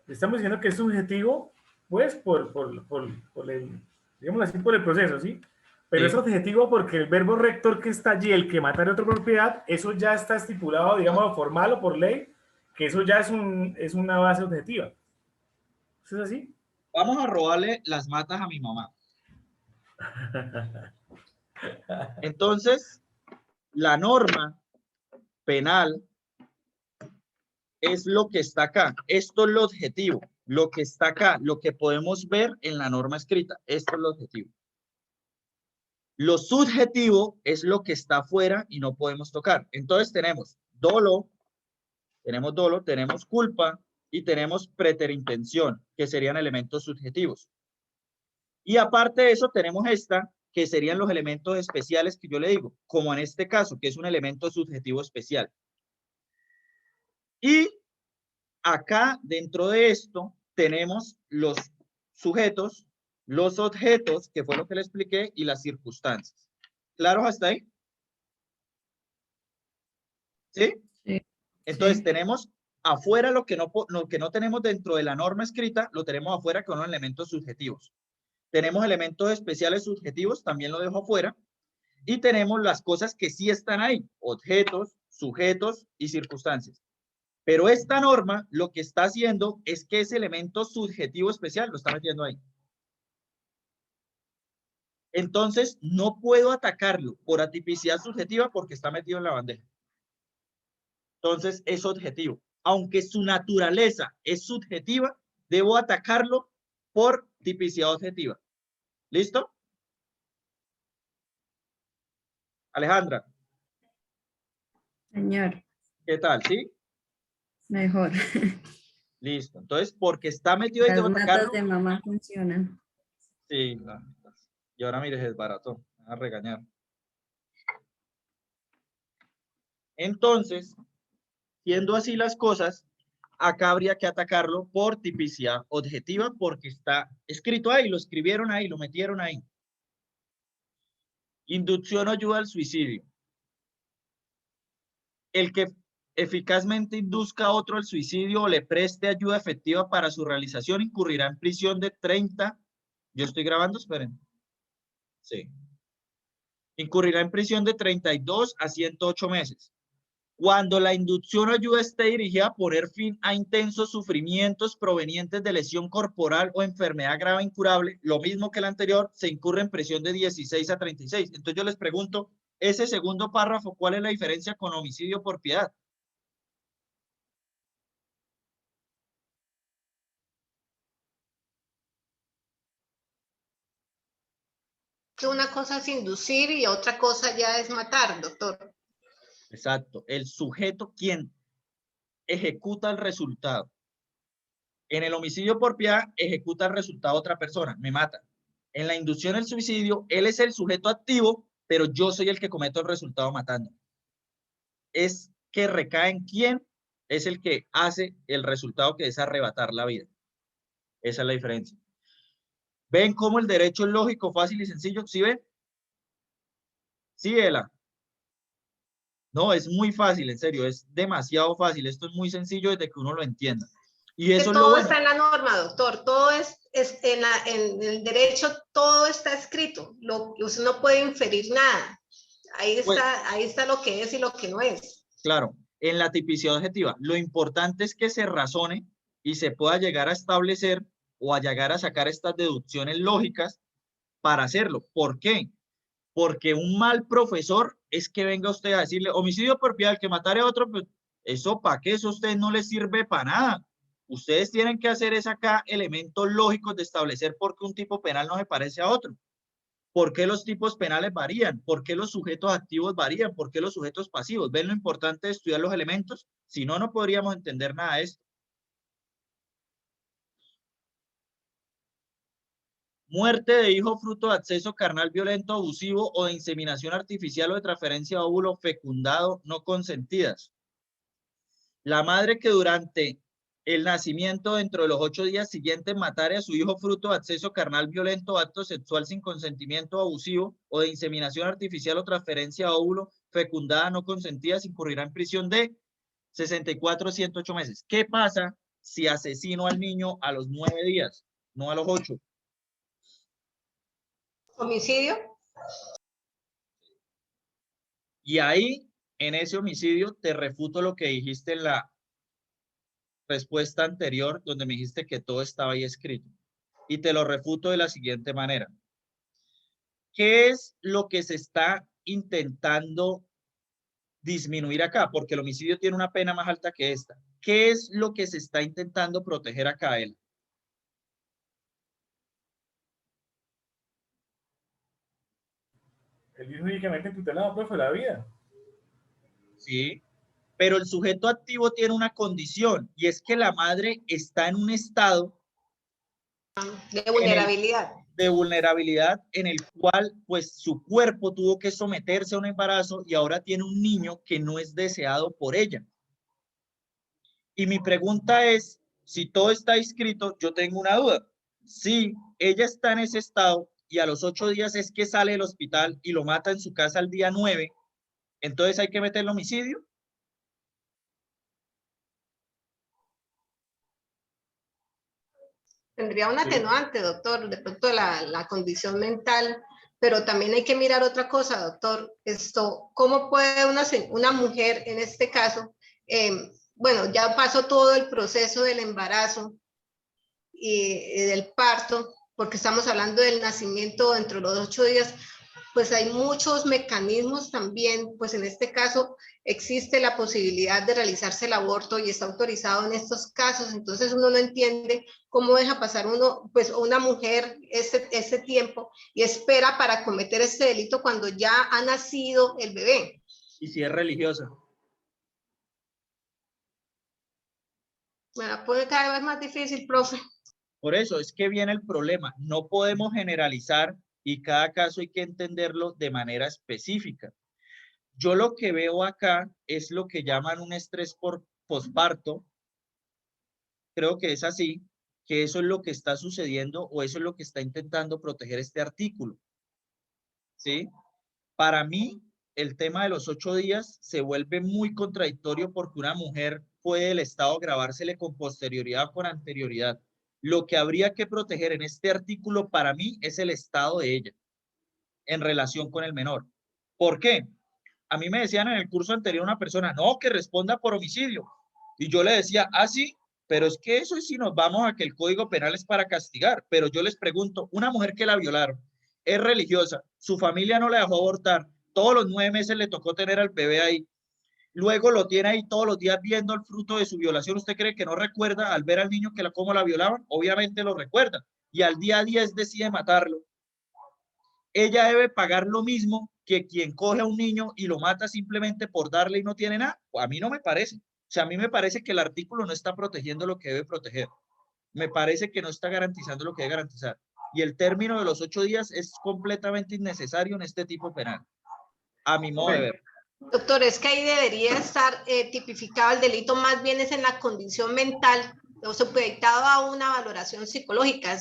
estamos diciendo que es subjetivo, pues, por el, digamos así, por el proceso, ¿sí? Pero Sí. es objetivo porque el verbo rector que está allí, el que matar a otra propiedad, eso ya está estipulado, digamos, formal o por ley, que eso ya es una base objetiva. ¿Eso es así? Vamos a robarle las matas a mi mamá. Entonces, la norma penal es lo que está acá. Esto es lo objetivo. Lo que está acá, lo que podemos ver en la norma escrita. Esto es lo objetivo. Lo subjetivo es lo que está afuera y no podemos tocar. Entonces tenemos dolo, tenemos culpa y tenemos preterintención, que serían elementos subjetivos. Y aparte de eso tenemos esta, que serían los elementos especiales que yo le digo, como en este caso, que es un elemento subjetivo especial. Y acá, dentro de esto, tenemos los sujetos, los objetos, que fue lo que le expliqué, y las circunstancias. ¿Claros hasta ahí? ¿Sí? Sí. Entonces Sí. tenemos afuera lo que no tenemos dentro de la norma escrita, lo tenemos afuera con los elementos subjetivos. Tenemos elementos especiales subjetivos, también lo dejo afuera. Y tenemos las cosas que sí están ahí, objetos, sujetos y circunstancias. Pero esta norma lo que está haciendo es que ese elemento subjetivo especial lo está metiendo ahí. Entonces, no puedo atacarlo por atipicidad subjetiva porque está metido en la bandeja. Entonces, es objetivo. aunque su naturaleza es subjetiva, debo atacarlo por tipicidad objetiva. ¿Listo? Alejandra, Señor, ¿qué tal? ¿Sí? mejor. Listo. Entonces, porque está metido ahí, Las debo matas atacarlo. de mamá funcionan. Sí, y ahora mire, es barato. Me van a regañar. Entonces, siendo así las cosas, acá habría que atacarlo por tipicidad objetiva porque está escrito ahí, lo escribieron ahí, lo metieron ahí. Inducción o ayuda al suicidio. El que eficazmente induzca a otro al suicidio o le preste ayuda efectiva para su realización incurrirá en prisión de 30. Yo estoy grabando, esperen. Sí. Incurrirá en prisión de 32 a 108 meses. Cuando la inducción o ayuda esté dirigida a poner fin a intensos sufrimientos provenientes de lesión corporal o enfermedad grave incurable, lo mismo que el anterior, se incurre en prisión de 16 a 36. Entonces yo les pregunto, ese segundo párrafo, ¿cuál es la diferencia con homicidio por piedad? Una cosa es inducir y otra cosa ya es matar, doctor. Exacto, el sujeto quien ejecuta el resultado. En el homicidio por piedad ejecuta el resultado otra persona, me mata. En la inducción al suicidio, él es el sujeto activo, pero yo soy el que cometo el resultado matando. Es que recae en quién es el que hace el resultado, que es arrebatar la vida. Esa es la diferencia. ¿Ven cómo el derecho es lógico, fácil y sencillo? ¿Sí ven? ¿Sí, Ela? No, es muy fácil, en serio, es demasiado fácil. Esto es muy sencillo desde que uno lo entienda. Y eso es lo todo bueno. está en la norma, doctor. Todo es en el derecho, todo está escrito. Usted no puede inferir nada. Ahí está lo que es y lo que no es. Claro, en la tipicidad objetiva, lo importante es que se razone y se pueda llegar a establecer o a llegar a sacar estas deducciones lógicas para hacerlo. ¿Por qué? Porque un mal profesor es que venga usted a decirle homicidio por piedad, el que matare a otro, pues eso para qué, eso a usted no les sirve para nada. Ustedes tienen que hacer es acá elementos lógicos de establecer por qué un tipo penal no se parece a otro. ¿Por qué los tipos penales varían? ¿Por qué los sujetos activos varían? ¿Por qué los sujetos pasivos? ¿Ven lo importante de estudiar los elementos? Si no, no podríamos entender nada de esto. Muerte de hijo fruto de acceso carnal violento, abusivo o de inseminación artificial o de transferencia de óvulo fecundado no consentidas. La madre que durante el nacimiento dentro de los 8 días siguientes matare a su hijo fruto de acceso carnal violento, acto sexual sin consentimiento abusivo o de inseminación artificial o transferencia de óvulo fecundada no consentida, incurrirá en prisión de 64 a 108 meses. ¿Qué pasa si asesino al niño a los 9 días, no a los 8? ¿Homicidio? Y ahí, en ese homicidio, te refuto lo que dijiste en la respuesta anterior, donde me dijiste que todo estaba ahí escrito. Y te lo refuto de la siguiente manera. ¿Qué es lo que se está intentando disminuir acá? Porque el homicidio tiene una pena más alta que esta. ¿Qué es lo que se está intentando proteger acá, él? El bien jurídicamente tutelado, profe, la vida. Sí, pero el sujeto activo tiene una condición y es que la madre está en un estado de vulnerabilidad. De vulnerabilidad en el cual pues su cuerpo tuvo que someterse a un embarazo y ahora tiene un niño que no es deseado por ella. Y mi pregunta es, si todo está escrito, yo tengo una duda. Si ella está en ese estado y a los 8 días es que sale del hospital y lo mata en su casa al día 9, entonces hay que meter el homicidio. Tendría un atenuante, doctor, de pronto la condición mental, pero también hay que mirar otra cosa, doctor. ¿Cómo puede una mujer en este caso, bueno, ya pasó todo el proceso del embarazo y del parto, porque estamos hablando del nacimiento dentro de los 8 días, pues hay muchos mecanismos también, pues en este caso existe la posibilidad de realizarse el aborto y está autorizado en estos casos, entonces uno no entiende cómo deja pasar uno, pues una mujer este tiempo y espera para cometer este delito cuando ya ha nacido el bebé. ¿Y si es religiosa? Bueno, puede cada vez más difícil, profe. Por eso es que viene el problema. No podemos generalizar y cada caso hay que entenderlo de manera específica. Yo lo que veo acá es lo que llaman un estrés por posparto. Creo que es así, que eso es lo que está sucediendo o eso es lo que está intentando proteger este artículo. ¿Sí? Para mí, el tema de los 8 días se vuelve muy contradictorio porque una mujer puede el Estado grabársele con posterioridad o con anterioridad. Lo que habría que proteger en este artículo para mí es el estado de ella en relación con el menor. ¿Por qué? A mí me decían en el curso anterior una persona, no, que responda por homicidio. Y yo le decía, sí, pero es que eso es si nos vamos a que el Código Penal es para castigar. Pero yo les pregunto, una mujer que la violaron, es religiosa, su familia no le dejó abortar, todos los 9 meses le tocó tener al bebé ahí, luego lo tiene ahí todos los días viendo el fruto de su violación. ¿Usted cree que no recuerda al ver al niño cómo la violaban? Obviamente lo recuerda. Y al día 10 decide matarlo. Ella debe pagar lo mismo que quien coge a un niño y lo mata simplemente por darle y no tiene nada. A mí no me parece. O sea, a mí me parece que el artículo no está protegiendo lo que debe proteger. Me parece que no está garantizando lo que debe garantizar. Y el término de los 8 días es completamente innecesario en este tipo penal, a mi modo de ver. Doctor, es que ahí debería estar tipificado el delito, más bien es en la condición mental, o supeditado a una valoración psicológica,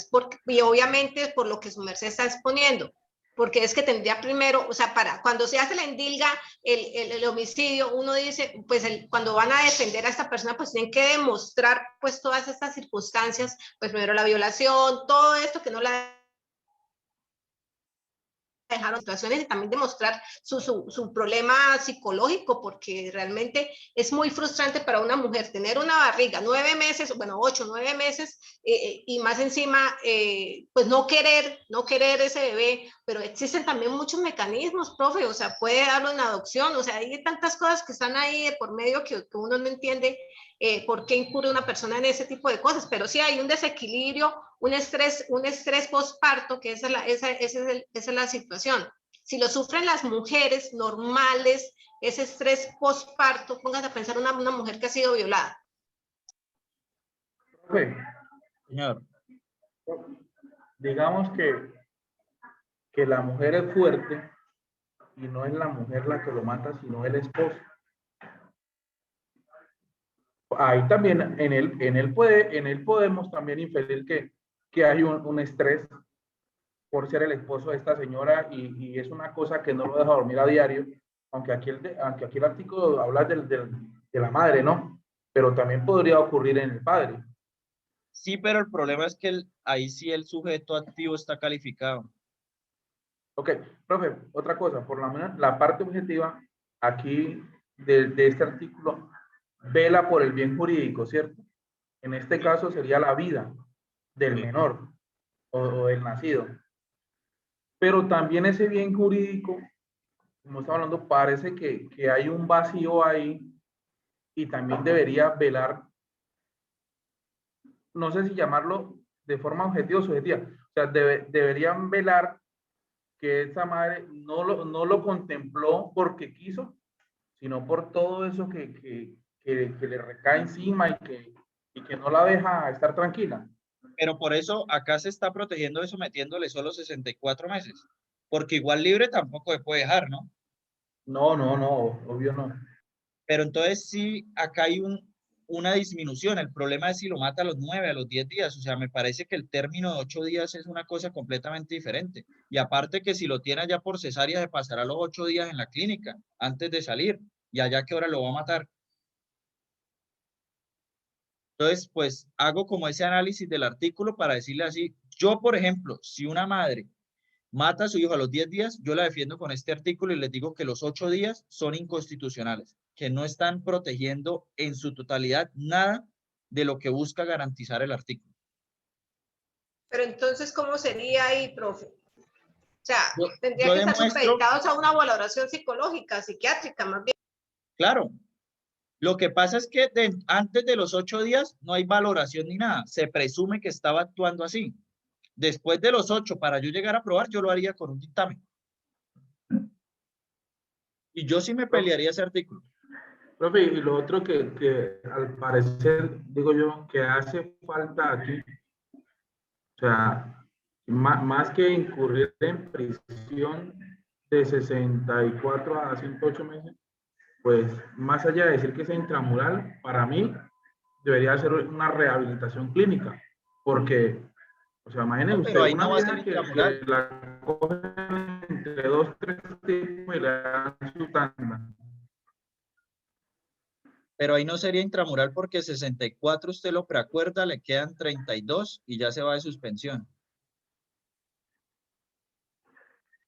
y obviamente es por lo que su merced está exponiendo, porque es que tendría primero, o sea, cuando se hace la endilga, el homicidio, uno dice, pues cuando van a defender a esta persona, pues tienen que demostrar pues todas estas circunstancias, pues primero la violación, todo esto que no la dejaron situaciones y también demostrar su problema psicológico, porque realmente es muy frustrante para una mujer tener una barriga 9 meses, bueno, 8, 9 meses, y más encima, pues no querer ese bebé, pero existen también muchos mecanismos, profe, o sea, puede darlo en adopción, o sea, hay tantas cosas que están ahí de por medio que uno no entiende por qué incurre una persona en ese tipo de cosas, pero sí hay un desequilibrio, un estrés postparto, que esa es la situación. Si lo sufren las mujeres normales, ese estrés postparto, póngase a pensar una mujer que ha sido violada. Profe, Señor. digamos que la mujer es fuerte y no es la mujer la que lo mata, sino el esposo. Ahí también en él podemos también inferir que hay un estrés por ser el esposo de esta señora y es una cosa que no lo deja dormir a diario, aunque aquí el artículo habla de la madre, ¿no? Pero también podría ocurrir en el padre. Sí, pero el problema es que ahí sí el sujeto activo está calificado. Ok, profe, otra cosa, por lo menos la parte objetiva aquí de este artículo vela por el bien jurídico, ¿cierto? En este caso sería la vida del menor o del nacido. Pero también ese bien jurídico, como estamos hablando, parece que hay un vacío ahí y también debería velar, no sé si llamarlo de forma objetiva o subjetiva, o sea, deberían velar que esa madre no lo contempló porque quiso, sino por todo eso que le recae encima y que no la deja estar tranquila. Pero por eso acá se está protegiendo eso metiéndole solo 64 meses. Porque igual libre tampoco se puede dejar, ¿no? No, obvio no. Pero entonces sí, acá hay una disminución. El problema es si lo mata a los 9, a los 10 días. O sea, me parece que el término de 8 días es una cosa completamente diferente. Y aparte que si lo tiene allá por cesárea, se pasará los 8 días en la clínica antes de salir. ¿Y allá qué hora lo va a matar? Entonces, pues hago como ese análisis del artículo para decirle así. Yo, por ejemplo, si una madre mata a su hijo a los 10 días, yo la defiendo con este artículo y les digo que los 8 días son inconstitucionales, que no están protegiendo en su totalidad nada de lo que busca garantizar el artículo. Pero entonces, ¿cómo sería ahí, profe? sea, tendría yo que estar demuestro, supeditados a una valoración psicológica, psiquiátrica, más bien. claro, lo que pasa es que antes de los 8 días no hay valoración ni nada, se presume que estaba actuando así. Después de los 8, para yo llegar a probar, yo lo haría con un dictamen. Y yo sí me pelearía ese artículo. Profe, y lo otro que al parecer, digo yo, que hace falta aquí, o sea, más que incurrir en prisión de 64 a 108 meses, pues más allá de decir que sea intramural, para mí debería ser una rehabilitación clínica, porque, o sea, imagínense No, pero usted ahí una no va a ser vieja que intramural. la cogen entre 2, 3 tipos y le dan su tanda. Pero ahí no sería intramural porque 64 usted lo preacuerda, le quedan 32 y ya se va de suspensión.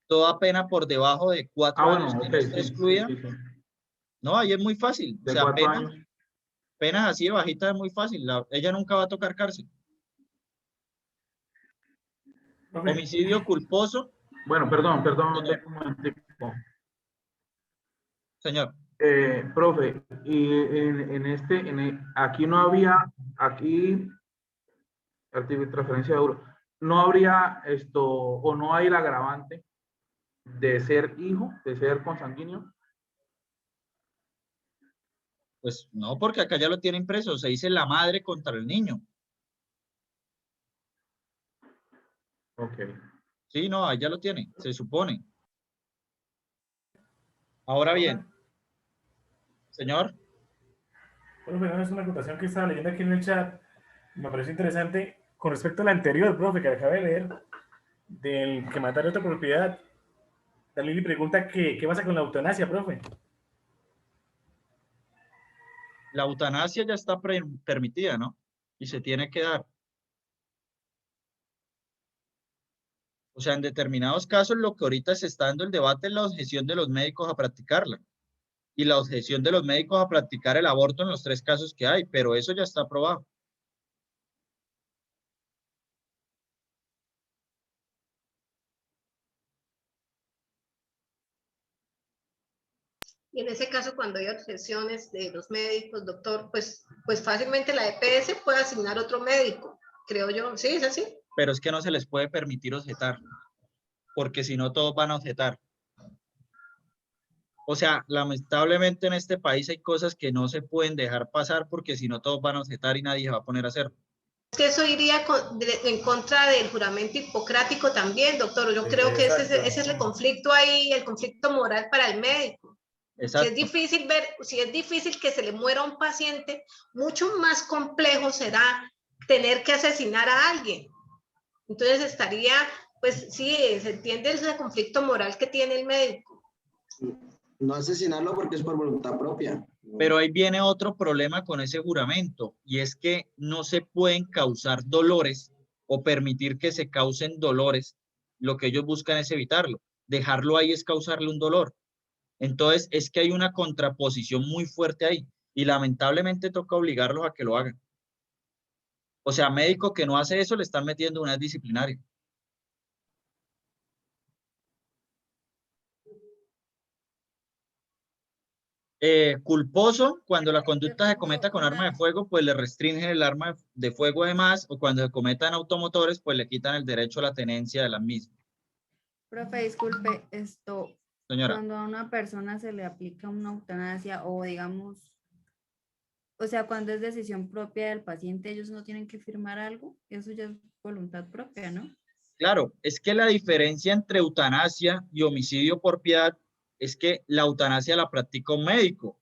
Toda pena por debajo de 4 Ah, años bueno, que ok, no esté sí, excluida. sí, sí. No, ahí es muy fácil. O De sea, 4 años. penas así de bajitas es muy fácil. Ella nunca va a tocar cárcel. Profe, Homicidio culposo. Bueno, perdón, Señor, un momentico. señor. Profe, y aquí no había, aquí, transferencia de euros, no habría esto, o no hay el agravante de ser hijo, de ser consanguíneo. Pues no, porque acá ya lo tiene impreso. Se dice la madre contra el niño. Ok. Sí, no, ahí ya lo tiene, se supone. Ahora bien, señor. profe, no, es una acotación que estaba leyendo aquí en el chat. Me pareció interesante con respecto a la anterior, profe, que acabé de leer, del que matar otra propiedad. La Lili pregunta qué pasa con la eutanasia, profe. La eutanasia ya está permitida, ¿no? Y se tiene que dar. O sea, en determinados casos, lo que ahorita se está dando el debate es la objeción de los médicos a practicarla. Y la objeción de los médicos a practicar el aborto en los 3 casos que hay, pero eso ya está aprobado. Y en ese caso, cuando hay objeciones de los médicos, doctor, pues fácilmente la EPS puede asignar otro médico, creo yo. ¿Sí? ¿Es así? Pero es que no se les puede permitir objetar, porque si no todos van a objetar. O sea, lamentablemente en este país hay cosas que no se pueden dejar pasar porque si no todos van a objetar y nadie se va a poner a hacerlo. Es que eso iría en contra del juramento hipocrático también, doctor. Yo creo que ese es el conflicto ahí, el conflicto moral para el médico. Exacto. Si es difícil que se le muera a un paciente, mucho más complejo será tener que asesinar a alguien. Entonces estaría, pues sí, se entiende ese conflicto moral que tiene el médico. No asesinarlo porque es por voluntad propia. Pero ahí viene otro problema con ese juramento, y es que no se pueden causar dolores o permitir que se causen dolores. Lo que ellos buscan es evitarlo. Dejarlo ahí es causarle un dolor. Entonces, es que hay una contraposición muy fuerte ahí, y lamentablemente toca obligarlos a que lo hagan. O sea, médico que no hace eso le están metiendo una disciplinaria. Culposo, cuando la conducta se cometa con arma de fuego, pues le restringen el arma de fuego además, o cuando se cometan automotores, pues le quitan el derecho a la tenencia de las mismas. Profe, disculpe, Señora. cuando a una persona se le aplica una eutanasia o digamos, o sea, cuando es decisión propia del paciente, ellos no tienen que firmar algo, eso ya es voluntad propia, ¿no? Claro, es que la diferencia entre eutanasia y homicidio por piedad es que la eutanasia la practica un médico.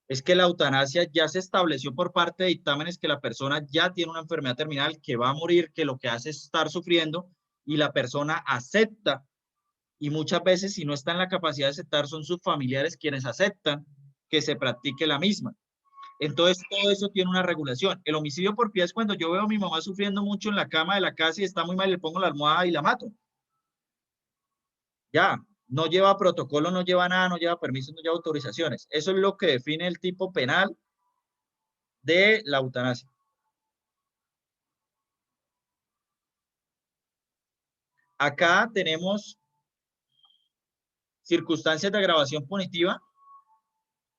Es que la eutanasia ya se estableció por parte de dictámenes que la persona ya tiene una enfermedad terminal, que va a morir, que lo que hace es estar sufriendo y la persona acepta. Y muchas veces, si no está en la capacidad de aceptar, son sus familiares quienes aceptan que se practique la misma. Entonces, todo eso tiene una regulación. El homicidio por piedad es cuando yo veo a mi mamá sufriendo mucho en la cama de la casa y está muy mal, le pongo la almohada y la mato. Ya, no lleva protocolo, no lleva nada, no lleva permisos, no lleva autorizaciones. Eso es lo que define el tipo penal de la eutanasia. Acá tenemos circunstancias de agravación punitiva.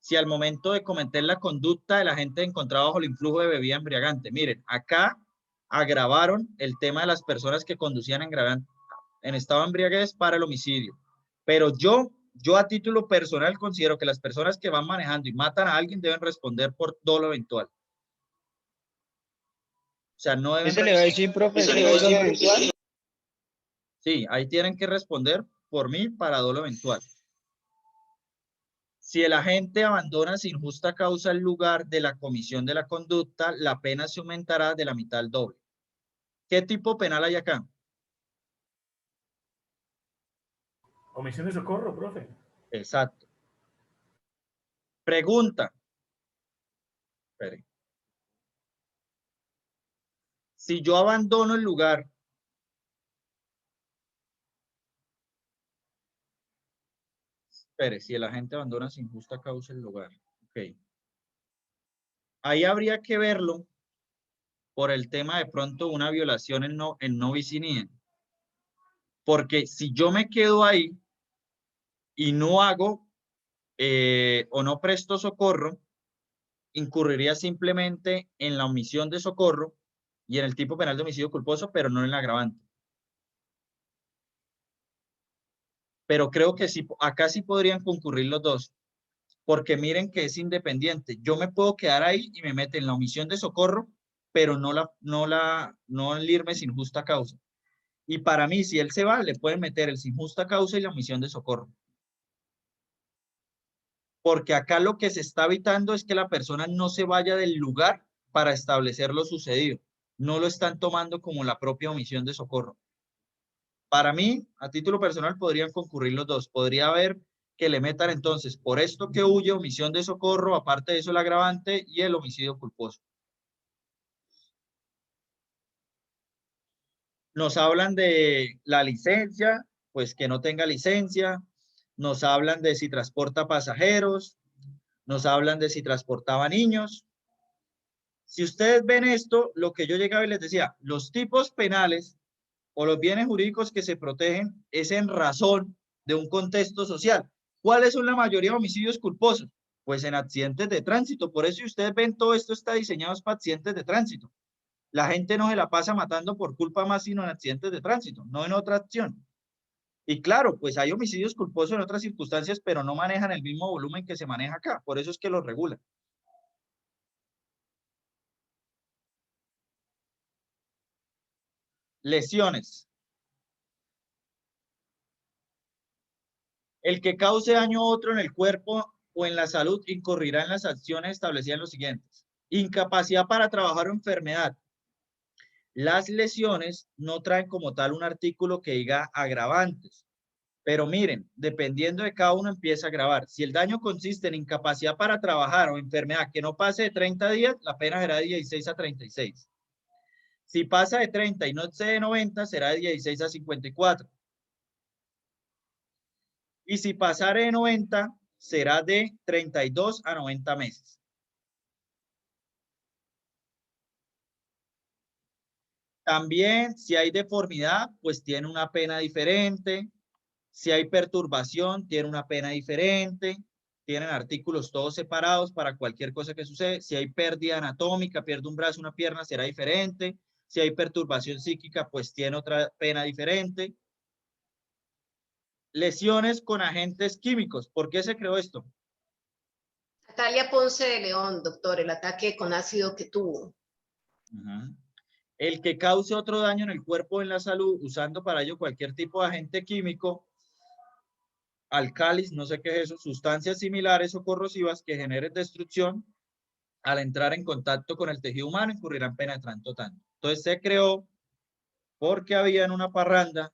Si al momento de cometer la conducta el agente encontraba bajo el influjo de bebida embriagante. Miren, acá agravaron el tema de las personas que conducían en estado de embriaguez para el homicidio. Pero yo a título personal considero que las personas que van manejando y matan a alguien deben responder por dolo eventual. O sea, no deben... ¿Eso le va a decir, profe? ¿Eso le va a decir eventual? Sí, ahí tienen que responder por mí para dolo eventual. Si el agente abandona sin justa causa el lugar de la comisión de la conducta, la pena se aumentará de la mitad al doble. ¿Qué tipo penal hay acá? Omisión de socorro, profe. Exacto. Pregunta. Espere. Si yo abandono el lugar, si el agente abandona sin justa causa el lugar. Ok. Ahí habría que verlo por el tema de pronto una violación en no bis in idem. Porque si yo me quedo ahí y no hago o no presto socorro, incurriría simplemente en la omisión de socorro y en el tipo penal de homicidio culposo, pero no en el agravante. Pero creo que sí, acá sí podrían concurrir los dos, porque miren que es independiente. Yo me puedo quedar ahí y me meten en la omisión de socorro, pero no el irme sin justa causa. Y para mí, si él se va, le pueden meter el sin justa causa y la omisión de socorro. Porque acá lo que se está evitando es que la persona no se vaya del lugar para establecer lo sucedido. No lo están tomando como la propia omisión de socorro. Para mí, a título personal, podrían concurrir los dos. Podría haber que le metan entonces, por esto que huye, omisión de socorro, aparte de eso el agravante y el homicidio culposo. Nos hablan de la licencia, pues que no tenga licencia. Nos hablan de si transporta pasajeros. Nos hablan de si transportaba niños. Si ustedes ven esto, lo que yo llegaba y les decía, los tipos penales o los bienes jurídicos que se protegen es en razón de un contexto social. ¿Cuáles son la mayoría de homicidios culposos? Pues en accidentes de tránsito. Por eso si ustedes ven todo esto está diseñado para accidentes de tránsito. La gente no se la pasa matando por culpa más sino en accidentes de tránsito, no en otra acción. Y claro, pues hay homicidios culposos en otras circunstancias, pero no manejan el mismo volumen que se maneja acá. Por eso es que los regulan. Lesiones. El que cause daño a otro en el cuerpo o en la salud incurrirá en las acciones establecidas en los siguientes. Incapacidad para trabajar o enfermedad. Las lesiones no traen como tal un artículo que diga agravantes. Pero miren, dependiendo de cada uno empieza a agravar. Si el daño consiste en incapacidad para trabajar o enfermedad que no pase de 30 días, la pena será de 16 a 36. Si pasa de 30 y no excede de 90, será de 16 a 54. Y si pasare de 90, será de 32 a 90 meses. También, si hay deformidad, pues tiene una pena diferente. Si hay perturbación, tiene una pena diferente. Tienen artículos todos separados para cualquier cosa que sucede. Si hay pérdida anatómica, pierde un brazo, una pierna, será diferente. Si hay perturbación psíquica, pues tiene otra pena diferente. Lesiones con agentes químicos. ¿Por qué se creó esto? Natalia Ponce de León, doctor, el ataque con ácido que tuvo. El que cause otro daño en el cuerpo o en la salud, usando para ello cualquier tipo de agente químico, álcalis, no sé qué es eso, sustancias similares o corrosivas que generen destrucción, al entrar en contacto con el tejido humano, incurrirán pena de tanto. Entonces se creó porque había en una parranda,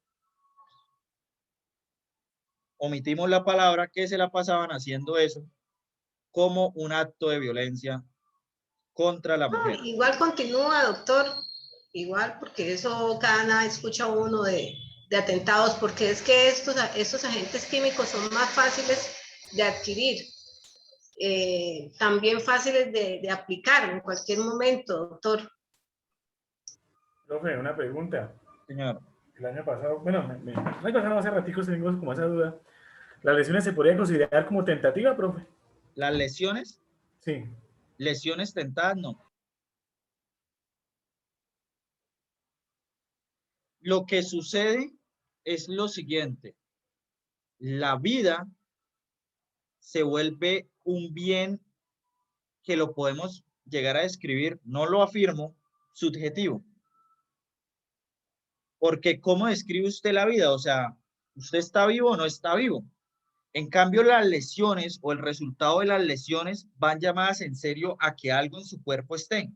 omitimos la palabra, que se la pasaban haciendo eso como un acto de violencia contra la mujer. Igual continúa, doctor, igual, porque eso cada nada escucha uno de atentados, porque es que estos agentes químicos son más fáciles de adquirir, también fáciles de aplicar en cualquier momento, doctor. Profe, una pregunta. Señor. el año pasado, bueno, el año pasado hace ratico tengo como esa duda. ¿Las lesiones se podrían considerar como tentativa, profe? ¿Las lesiones? Sí. Lesiones tentadas, no. Lo que sucede es lo siguiente. La vida se vuelve un bien que lo podemos llegar a describir, no lo afirmo, subjetivo. Porque ¿cómo describe usted la vida? O sea, ¿usted está vivo o no está vivo? En cambio, las lesiones o el resultado de las lesiones van llamadas en serio a que algo en su cuerpo esté,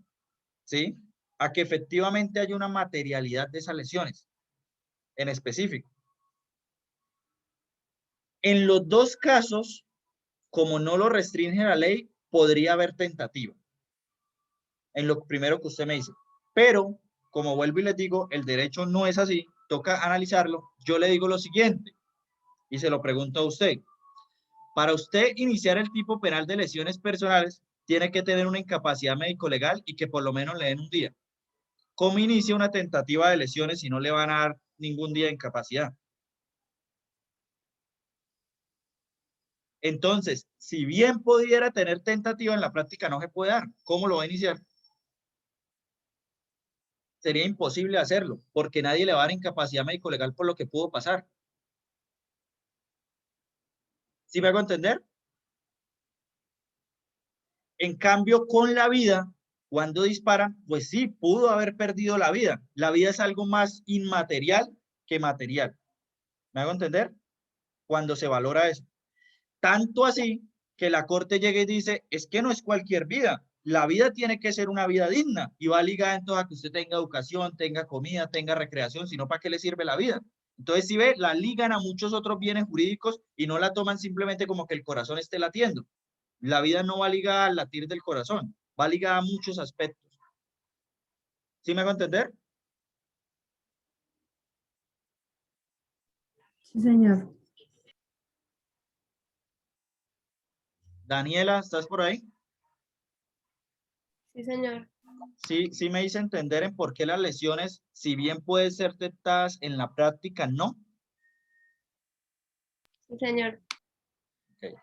¿sí? A que efectivamente haya una materialidad de esas lesiones en específico. En los dos casos, como no lo restringe la ley, podría haber tentativa. En lo primero que usted me dice. Pero, como vuelvo y les digo, el derecho no es así, toca analizarlo. Yo le digo lo siguiente, y se lo pregunto a usted. Para usted iniciar el tipo penal de lesiones personales, tiene que tener una incapacidad médico-legal y que por lo menos le den un día. ¿Cómo inicia una tentativa de lesiones si no le van a dar ningún día de incapacidad? Entonces, si bien pudiera tener tentativa, en la práctica no se puede dar. ¿Cómo lo va a iniciar? Sería imposible hacerlo, porque nadie le va a dar incapacidad médico-legal por lo que pudo pasar. ¿Sí me hago entender? En cambio, con la vida, cuando disparan, pues sí, pudo haber perdido la vida. La vida es algo más inmaterial que material. ¿Me hago entender? Cuando se valora eso. Tanto así que la corte llega y dice, es que no es cualquier vida. La vida tiene que ser una vida digna y va ligada entonces a que usted tenga educación, tenga comida, tenga recreación, si no, ¿para qué le sirve la vida? Entonces, si ve, la ligan a muchos otros bienes jurídicos y no la toman simplemente como que el corazón esté latiendo. La vida no va ligada al latir del corazón, va ligada a muchos aspectos. ¿Sí me hago entender? Sí, señor. Daniela, ¿estás por ahí? Sí, señor. Sí me hice entender en por qué las lesiones, si bien pueden ser detectadas en la práctica, no. Sí, señor. Okay.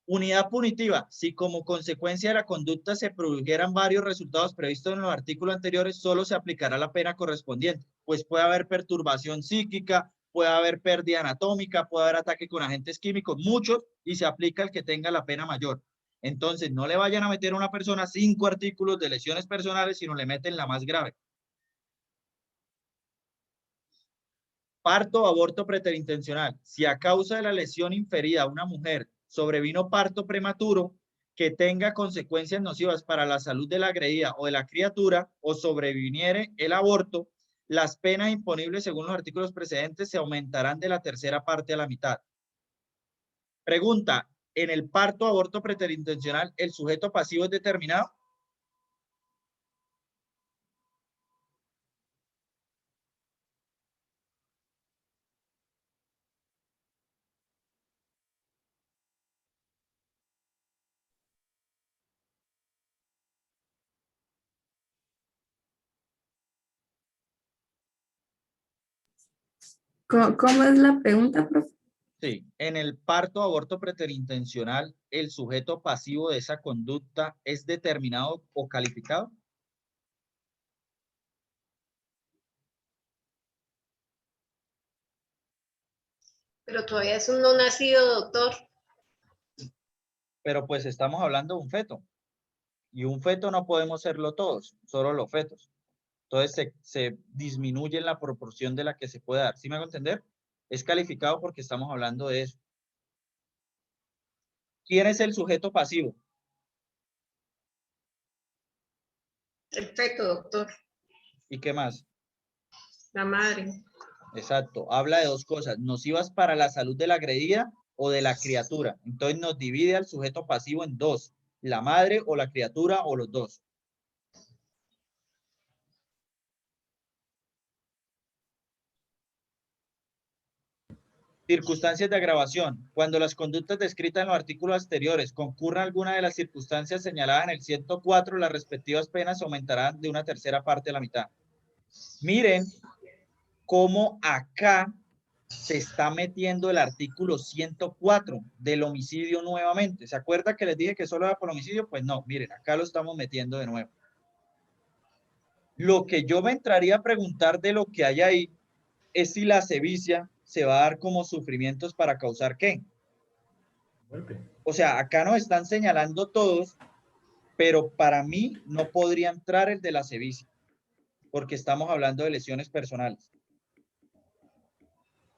Unidad punitiva. Si como consecuencia de la conducta se produjeran varios resultados previstos en los artículos anteriores, solo se aplicará la pena correspondiente. Pues puede haber perturbación psíquica, puede haber pérdida anatómica, puede haber ataque con agentes químicos, muchos, y se aplica el que tenga la pena mayor. Entonces, no le vayan a meter a una persona 5 artículos de lesiones personales, sino le meten la más grave. Parto o aborto preterintencional. Si a causa de la lesión inferida a una mujer sobrevino parto prematuro que tenga consecuencias nocivas para la salud de la agredida o de la criatura o sobreviniere el aborto, las penas imponibles según los artículos precedentes se aumentarán de la tercera parte a la mitad. Pregunta, ¿en el parto o aborto preterintencional el sujeto pasivo es determinado? ¿Cómo es la pregunta, profe? Sí, en el parto o aborto preterintencional, ¿el sujeto pasivo de esa conducta es determinado o calificado? Pero todavía es un no nacido, doctor. Pero pues estamos hablando de un feto. Y un feto no podemos serlo todos, solo los fetos. Entonces se disminuye en la proporción de la que se puede dar. ¿Sí me hago entender? Es calificado porque estamos hablando de eso. ¿Quién es el sujeto pasivo? El feto, doctor. ¿Y qué más? La madre. Exacto. Habla de dos cosas, nocivas para la salud de la agredida o de la criatura. Entonces nos divide al sujeto pasivo en dos, la madre o la criatura o los dos. Circunstancias de agravación. Cuando las conductas descritas en los artículos anteriores concurran alguna de las circunstancias señaladas en el 104, las respectivas penas aumentarán de una tercera parte a la mitad. Miren cómo acá se está metiendo el artículo 104 del homicidio nuevamente. ¿Se acuerda que les dije que solo era por homicidio? Pues no, miren, acá lo estamos metiendo de nuevo. Lo que yo me entraría a preguntar de lo que hay ahí es si la sevicia se va a dar como sufrimientos para causar ¿qué? O sea, acá nos están señalando todos, pero para mí no podría entrar el de la sevicia, porque estamos hablando de lesiones personales.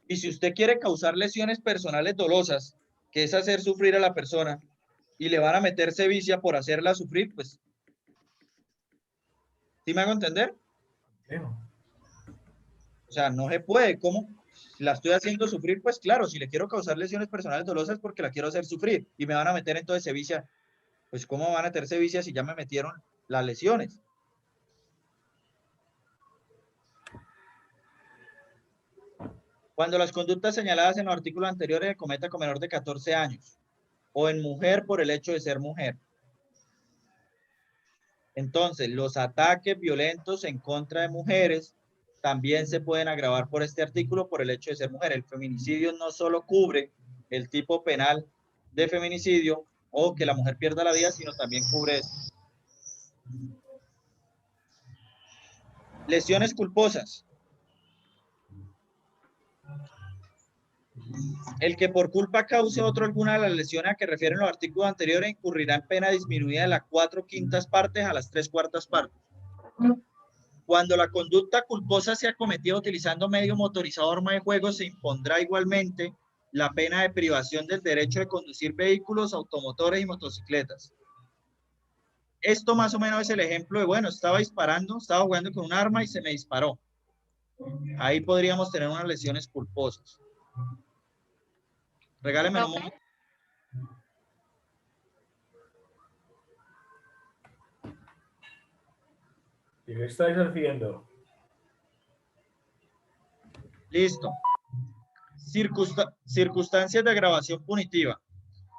Y si usted quiere causar lesiones personales dolosas, que es hacer sufrir a la persona, y le van a meter sevicia por hacerla sufrir, pues, ¿sí me hago entender? O sea, no se puede. ¿Cómo? Si la estoy haciendo sufrir, pues claro, si le quiero causar lesiones personales dolosas porque la quiero hacer sufrir y me van a meter entonces sevicia, pues ¿cómo van a meter sevicia si ya me metieron las lesiones? Cuando las conductas señaladas en los artículos anteriores se cometa con menor de 14 años o en mujer por el hecho de ser mujer. Entonces, los ataques violentos en contra de mujeres también se pueden agravar por este artículo por el hecho de ser mujer. El feminicidio no solo cubre el tipo penal de feminicidio o que la mujer pierda la vida, sino también cubre esto. Lesiones culposas. El que por culpa cause a otro alguna de las lesiones a que refieren los artículos anteriores incurrirá en pena disminuida de las 4/5 partes a las 3/4 partes. Cuando la conducta culposa sea cometida utilizando medio motorizado o arma de fuego, se impondrá igualmente la pena de privación del derecho de conducir vehículos, automotores y motocicletas. Esto más o menos es el ejemplo de, bueno, estaba disparando, estaba jugando con un arma y se me disparó. Ahí podríamos tener unas lesiones culposas. Regáleme un momento. ¿Y qué estáis haciendo? Listo. Circunstancias de agravación punitiva.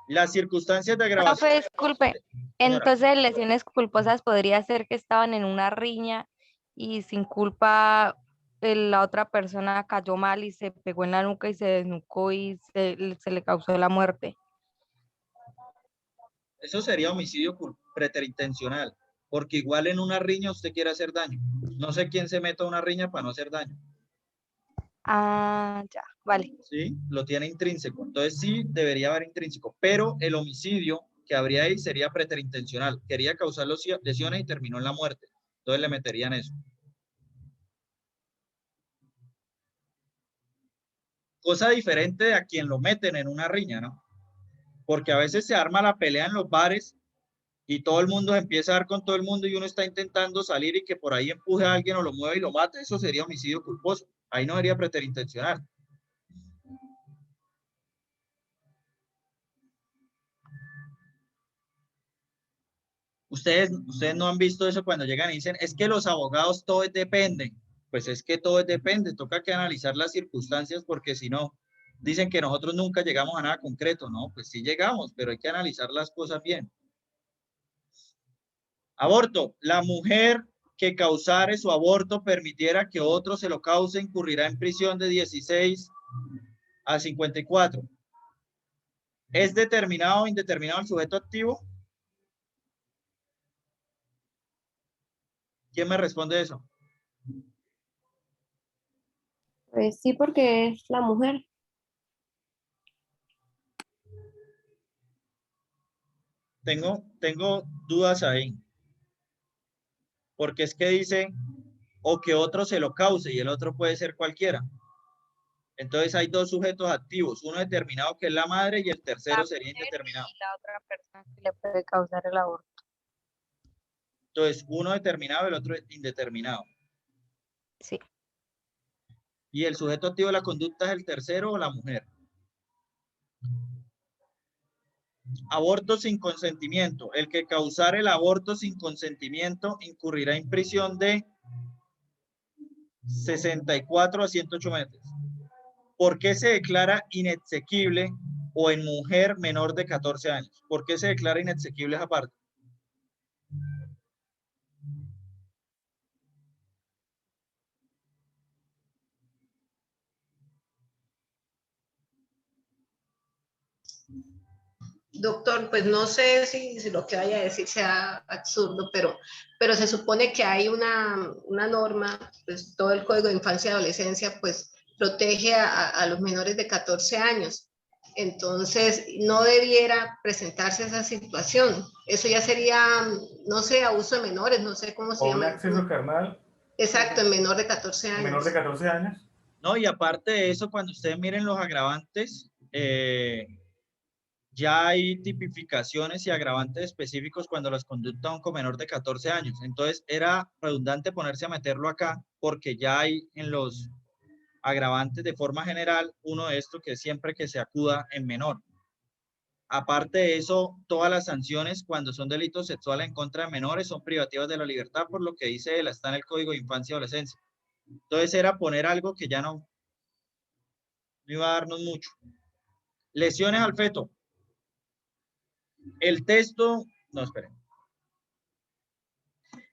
Las circunstancias de agravación... Profe, disculpe. Entonces, lesiones culposas podría ser que estaban en una riña y sin culpa la otra persona cayó mal y se pegó en la nuca y se desnucó y se le causó la muerte. Eso sería homicidio preterintencional, porque igual en una riña usted quiere hacer daño. No sé quién se meta a una riña para no hacer daño. Ah, ya, vale. Sí, lo tiene intrínseco. Entonces sí debería haber intrínseco, pero el homicidio que habría ahí sería preterintencional. Quería causar lesiones y terminó en la muerte. Entonces le meterían eso. Cosa diferente de a quien lo meten en una riña, ¿no? Porque a veces se arma la pelea en los bares y todo el mundo empieza a dar con todo el mundo y uno está intentando salir y que por ahí empuje a alguien o lo mueve y lo mate. Eso sería homicidio culposo. Ahí no sería preterintencional. Ustedes no han visto eso cuando llegan y dicen, es que los abogados todo depende. Pues es que todo depende, toca que analizar las circunstancias porque si no, dicen que nosotros nunca llegamos a nada concreto. No, pues sí llegamos, pero hay que analizar las cosas bien. Aborto. La mujer que causare su aborto permitiera que otro se lo cause, incurrirá en prisión de 16 a 54. ¿Es determinado o indeterminado el sujeto activo? ¿Quién me responde eso? Pues sí, porque es la mujer. Tengo dudas ahí. Porque es que dice, o que otro se lo cause, y el otro puede ser cualquiera. Entonces hay dos sujetos activos, uno determinado que es la madre y el tercero sería indeterminado. Y la otra persona que le puede causar el aborto. Entonces, uno determinado y el otro indeterminado. Sí. ¿Y el sujeto activo de la conducta es el tercero o la mujer? Aborto sin consentimiento. El que causara el aborto sin consentimiento incurrirá en prisión de 64 a 108 meses. ¿por qué se declara inexequible o en mujer menor de 14 años? ¿Por qué se declara inexequible esa parte? Doctor, pues no sé si lo que vaya a decir sea absurdo, pero se supone que hay una norma, pues todo el Código de Infancia y Adolescencia, pues protege a los menores de 14 años. Entonces, no debiera presentarse esa situación. Eso ya sería, no sé, abuso de menores, no sé cómo se O un llama. acceso carnal. Exacto, en menor de 14 años. Menor de 14 años. No, y aparte de eso, cuando ustedes miren los agravantes, ya hay tipificaciones y agravantes específicos cuando las conductas son con menor de 14 años. Entonces, era redundante ponerse a meterlo acá porque ya hay en los agravantes de forma general uno de estos que es siempre que se acuda en menor. Aparte de eso, todas las sanciones cuando son delitos sexuales en contra de menores son privativas de la libertad, por lo que dice él, está en el Código de Infancia y Adolescencia. Entonces, era poner algo que ya no iba a darnos mucho. Lesiones al feto. El texto, no, esperen.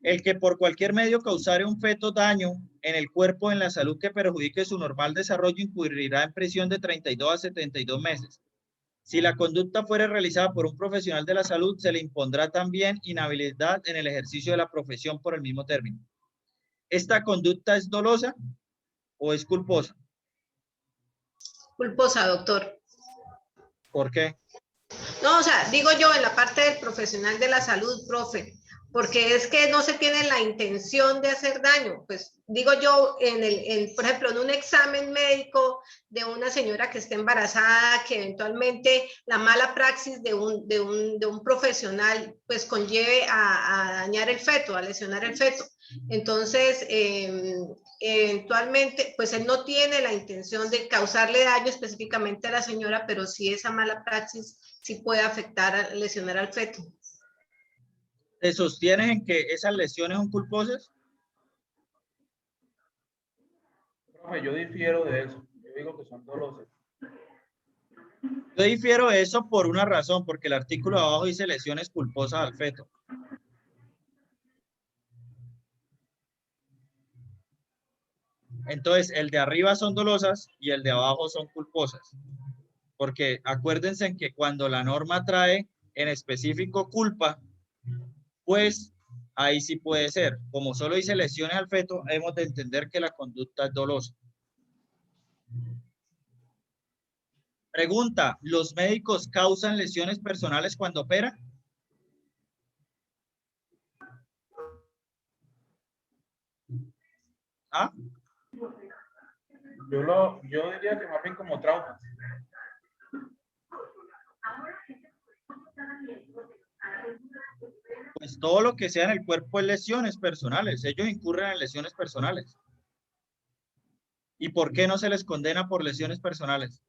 El que por cualquier medio causare un feto daño en el cuerpo o en la salud que perjudique su normal desarrollo incurrirá en prisión de 32 a 72 meses. Si la conducta fuera realizada por un profesional de la salud, se le impondrá también inhabilidad en el ejercicio de la profesión por el mismo término. ¿Esta conducta es dolosa o es culposa? Culposa, doctor. ¿Por qué? No, o sea, digo yo en la parte del profesional de la salud, profe, porque es que no se tiene la intención de hacer daño. Pues digo yo, por ejemplo, en un examen médico de una señora que esté embarazada, que eventualmente la mala praxis de un profesional pues conlleve a dañar el feto, a lesionar el feto. Entonces, eventualmente, pues él no tiene la intención de causarle daño específicamente a la señora, pero sí esa mala praxis sí puede afectar, lesionar al feto. ¿Te sostienes en que esas lesiones son culposas? Profe, yo difiero de eso. Yo digo que son dolosas. Yo difiero de eso por una razón, porque el artículo de abajo dice lesiones culposas al feto. Entonces, el de arriba son dolosas y el de abajo son culposas. Porque acuérdense en que cuando la norma trae en específico culpa, pues ahí sí puede ser. Como solo dice lesiones al feto, hemos de entender que la conducta es dolosa. Pregunta, ¿los médicos causan lesiones personales cuando operan? ¿Ah? Yo diría que más bien como traumas. Pues todo lo que sea en el cuerpo es lesiones personales. Ellos incurren en lesiones personales. ¿Y por qué no se les condena por lesiones personales?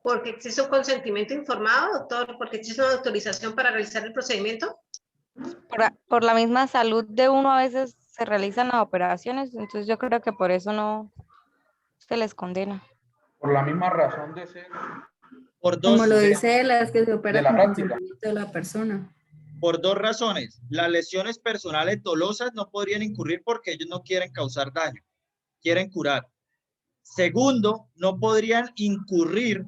Porque existe un consentimiento informado, doctor, porque existe una autorización para realizar el procedimiento. Por la misma salud de uno a veces se realizan las operaciones, entonces yo creo que por eso no se les condena. Por la misma razón de ser. Por dos, Como lo dice él, es que se opera de la con práctica. consentimiento de la persona. Por dos razones. Las lesiones personales dolosas no podrían incurrir porque ellos no quieren causar daño, quieren curar. Segundo, no podrían incurrir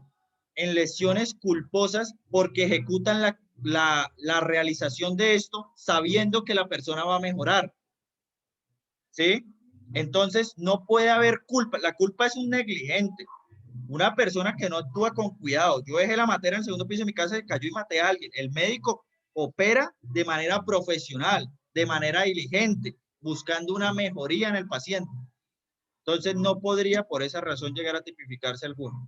en lesiones culposas porque ejecutan la realización de esto sabiendo que la persona va a mejorar. ¿Sí? Entonces, no puede haber culpa. La culpa es un negligente. Una persona que no actúa con cuidado. Yo dejé la materia en el segundo piso de mi casa, se cayó y maté a alguien. El médico opera de manera profesional, de manera diligente, buscando una mejoría en el paciente. Entonces, no podría por esa razón llegar a tipificarse alguno.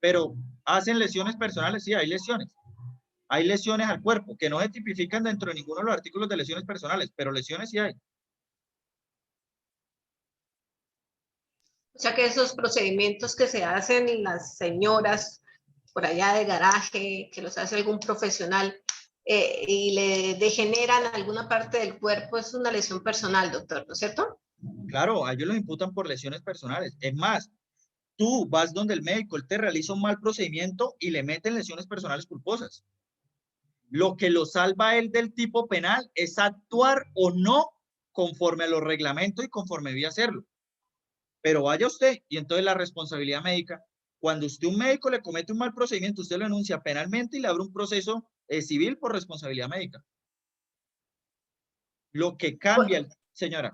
Pero, ¿hacen lesiones personales? Sí, hay lesiones. Hay lesiones al cuerpo que no se tipifican dentro de ninguno de los artículos de lesiones personales, pero lesiones sí hay. O sea que esos procedimientos que se hacen las señoras por allá de garaje, que los hace algún profesional y le degeneran alguna parte del cuerpo, es una lesión personal, doctor, ¿no es cierto? Claro, a ellos los imputan por lesiones personales. Es más, tú vas donde el médico, él te realiza un mal procedimiento y le meten lesiones personales culposas. Lo que lo salva a él del tipo penal es actuar o no conforme a los reglamentos y conforme debía hacerlo. Pero vaya usted, y entonces la responsabilidad médica, cuando usted un médico le comete un mal procedimiento, usted lo denuncia penalmente y le abre un proceso civil por responsabilidad médica. Lo que cambia, señora.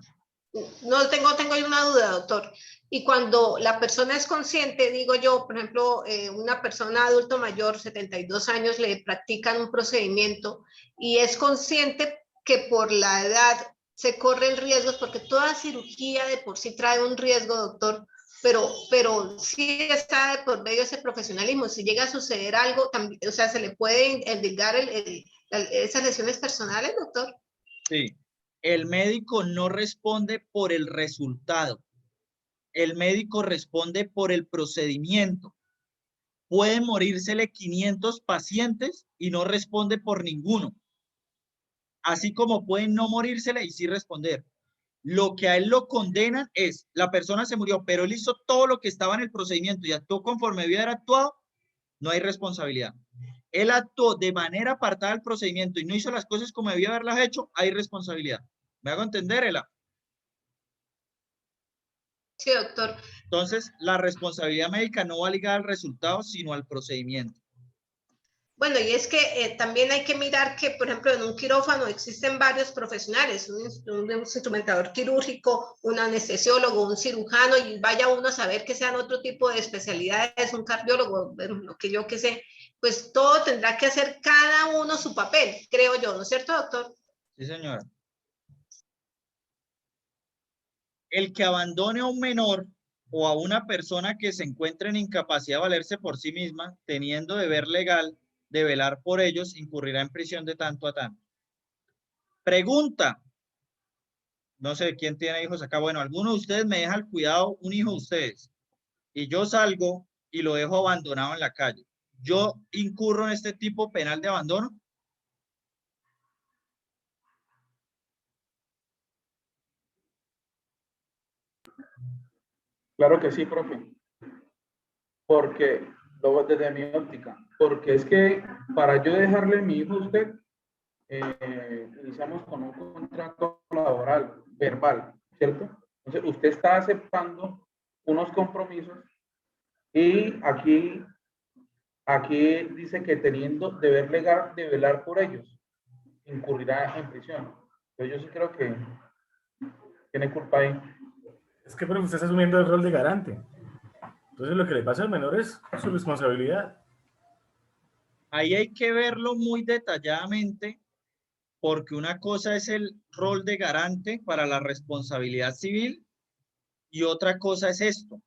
No, tengo una duda, doctor. Y cuando la persona es consciente, digo yo, por ejemplo, una persona adulto mayor, 72 años, le practican un procedimiento y es consciente que por la edad se corren riesgos, porque toda cirugía de por sí trae un riesgo, doctor, pero sí está de por medio ese profesionalismo. Si llega a suceder algo, también, o sea, ¿se le puede endilgar esas lesiones personales, doctor? Sí. El médico no responde por el resultado. El médico responde por el procedimiento. Pueden morírsele 500 pacientes y no responde por ninguno. Así como pueden no morírsele y sí responder. Lo que a él lo condenan es, la persona se murió, pero él hizo todo lo que estaba en el procedimiento y actuó conforme debía haber actuado, no hay responsabilidad. Él actuó de manera apartada del procedimiento y no hizo las cosas como debía haberlas hecho, hay responsabilidad. ¿Me hago entender, Ela? Sí, doctor. Entonces, la responsabilidad médica no va ligada al resultado, sino al procedimiento. Bueno, y es que también hay que mirar que, por ejemplo, en un quirófano existen varios profesionales, un instrumentador quirúrgico, un anestesiólogo, un cirujano, y vaya uno a saber que sean otro tipo de especialidades, un cardiólogo, bueno, lo que yo que sé, pues todo tendrá que hacer cada uno su papel, creo yo, ¿no es cierto, doctor? Sí, señora. El que abandone a un menor o a una persona que se encuentre en incapacidad de valerse por sí misma, teniendo deber legal de velar por ellos, incurrirá en prisión de tanto a tanto. Pregunta. No sé quién tiene hijos acá. Bueno, alguno de ustedes me deja al cuidado un hijo de ustedes y yo salgo y lo dejo abandonado en la calle. ¿Yo incurro en este tipo penal de abandono? Claro que sí, profe. Porque, desde mi óptica, porque es que para yo dejarle mi hijo a usted, iniciamos con un contrato laboral, verbal, ¿cierto? Entonces, usted está aceptando unos compromisos y aquí dice que teniendo deber legal de velar por ellos, incurrirá en prisión. Entonces, yo sí creo que tiene culpa ahí. Es que, pero usted está asumiendo el rol de garante. Entonces, lo que le pasa al menor es su responsabilidad. Ahí hay que verlo muy detalladamente, porque una cosa es el rol de garante para la responsabilidad civil y otra cosa es esto.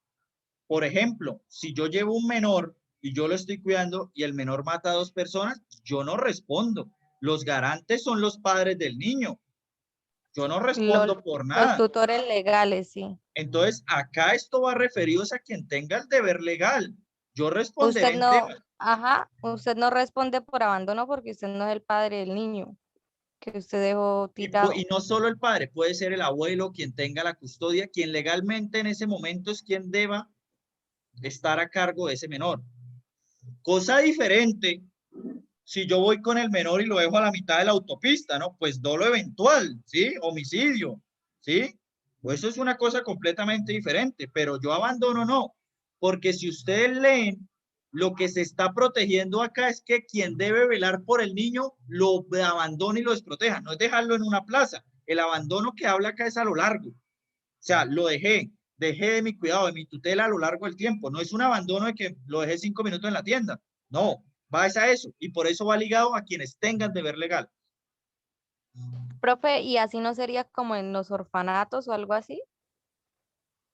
Por ejemplo, si yo llevo un menor y yo lo estoy cuidando y el menor mata a 2 personas, yo no respondo. Los garantes son los padres del niño. Yo no respondo por Los nada. tutores legales, sí. Entonces, acá esto va referido a quien tenga el deber legal. Yo responderé Usted en no, temas. ajá, usted no responde por abandono porque usted no es el padre del niño que usted dejó tirado. Y no solo el padre, puede ser el abuelo, quien tenga la custodia, quien legalmente en ese momento es quien deba estar a cargo de ese menor. Cosa diferente, si yo voy con el menor y lo dejo a la mitad de la autopista, ¿no? Pues dolo eventual, ¿sí? Homicidio, ¿sí? Pues eso es una cosa completamente diferente, pero yo abandono no, porque si ustedes leen, lo que se está protegiendo acá es que quien debe velar por el niño lo abandone y lo desproteja, no es dejarlo en una plaza. El abandono que habla acá es a lo largo. O sea, lo dejé de mi cuidado, de mi tutela a lo largo del tiempo. No es un abandono de que lo dejé 5 minutos en la tienda. No, va a eso. Y por eso va ligado a quienes tengan deber legal. Profe, ¿y así no sería como en los orfanatos o algo así?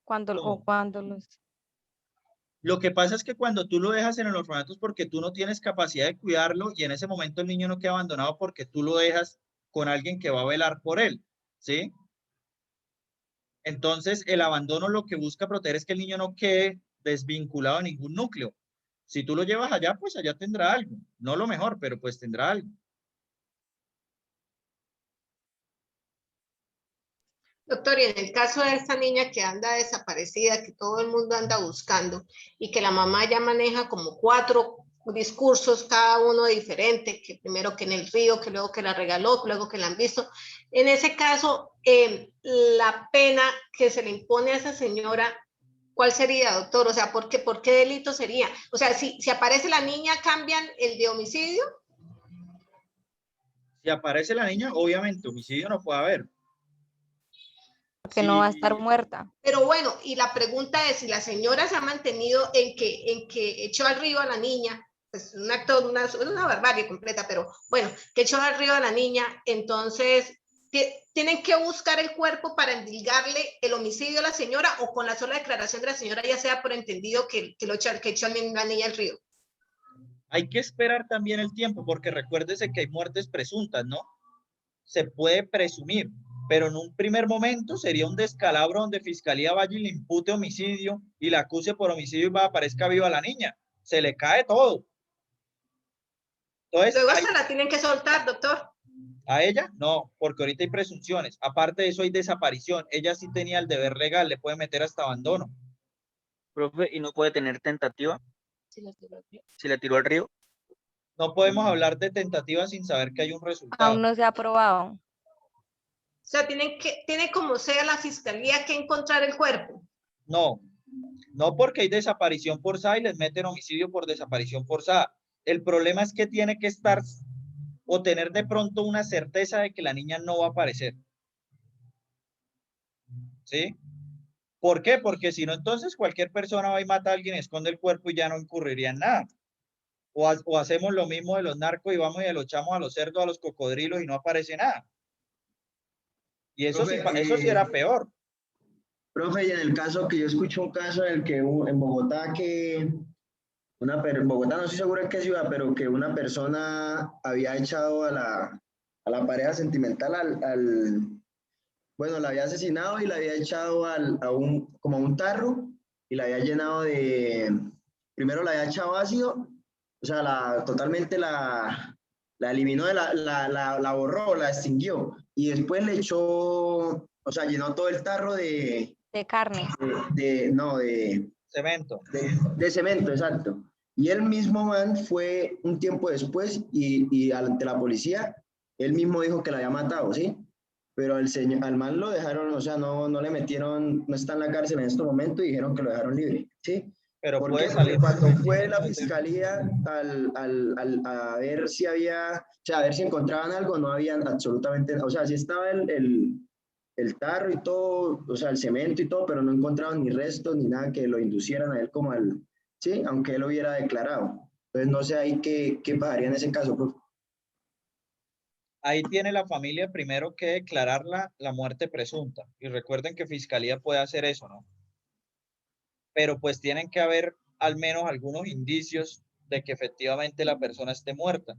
No. Cuando los... Lo que pasa es que cuando tú lo dejas en el orfanato es porque tú no tienes capacidad de cuidarlo y en ese momento el niño no queda abandonado porque tú lo dejas con alguien que va a velar por él, ¿sí? Entonces, el abandono lo que busca proteger es que el niño no quede desvinculado a ningún núcleo. Si tú lo llevas allá, pues allá tendrá algo. No lo mejor, pero pues tendrá algo. Doctor, y en el caso de esta niña que anda desaparecida, que todo el mundo anda buscando y que la mamá ya maneja como 4 discursos, cada uno diferente, que primero que en el río, que luego que la regaló, luego que la han visto. En ese caso, la pena que se le impone a esa señora, ¿cuál sería, doctor? O sea, ¿por qué delito sería? O sea, si aparece la niña, ¿cambian el de homicidio? Si aparece la niña, obviamente homicidio no puede haber. Porque no va a estar muerta. Pero bueno, y la pregunta es si la señora se ha mantenido en que echó al río a la niña, pues un acto, una barbarie completa, pero bueno, que echó al río a la niña, entonces tienen que buscar el cuerpo para endilgarle el homicidio a la señora, o con la sola declaración de la señora ya sea por entendido que echó a la niña al río. Hay que esperar también el tiempo, porque recuérdese que hay muertes presuntas, ¿no? Se puede presumir, pero en un primer momento sería un descalabro donde Fiscalía vaya y le impute homicidio y la acuse por homicidio y aparezca viva la niña. Se le cae todo. Entonces, luego hasta la tienen que soltar, doctor. ¿A ella? No, porque ahorita hay presunciones. Aparte de eso hay desaparición. Ella sí tenía el deber legal, le puede meter hasta abandono. Profe, ¿y no puede tener tentativa? Si la tiró al río. No podemos hablar de tentativa sin saber que hay un resultado. Aún no se ha aprobado. O sea, tiene como sea la fiscalía que encontrar el cuerpo. No porque hay desaparición forzada y les meten homicidio por desaparición forzada. El problema es que tiene que estar o tener de pronto una certeza de que la niña no va a aparecer. ¿Sí? ¿Por qué? Porque si no, entonces cualquier persona va y mata a alguien, esconde el cuerpo y ya no incurriría en nada. O hacemos lo mismo de los narcos y vamos y lo echamos a los cerdos, a los cocodrilos y no aparece nada. Y eso, profe, eso sí era peor. Profe, y en el caso que yo escucho un caso en el que en Bogotá en Bogotá no estoy seguro en qué ciudad, pero que una persona había echado a la pareja sentimental bueno, la había asesinado y la había echado como a un tarro y la había llenado primero la había echado ácido, o sea, totalmente la eliminó, la borró, la extinguió y después le echó, o sea, llenó todo el tarro de carne. De cemento. De cemento, exacto. Y el mismo man fue un tiempo después y ante la policía, él mismo dijo que la había matado, ¿sí? Pero al man lo dejaron, o sea, no le metieron, no está en la cárcel en este momento y dijeron que lo dejaron libre, ¿sí? Pero porque puede salir. Cuando fue la fiscalía a ver si había, o sea, a ver si encontraban algo, no habían absolutamente, o sea, sí estaba el tarro y todo, o sea, el cemento y todo, pero no encontraban ni restos ni nada que lo inducieran a él como sí, aunque él lo hubiera declarado. Entonces, no sé ahí qué pasaría en ese caso, profe. Ahí tiene la familia primero que declarar la muerte presunta. Y recuerden que Fiscalía puede hacer eso, ¿no? Pero pues tienen que haber al menos algunos indicios de que efectivamente la persona esté muerta.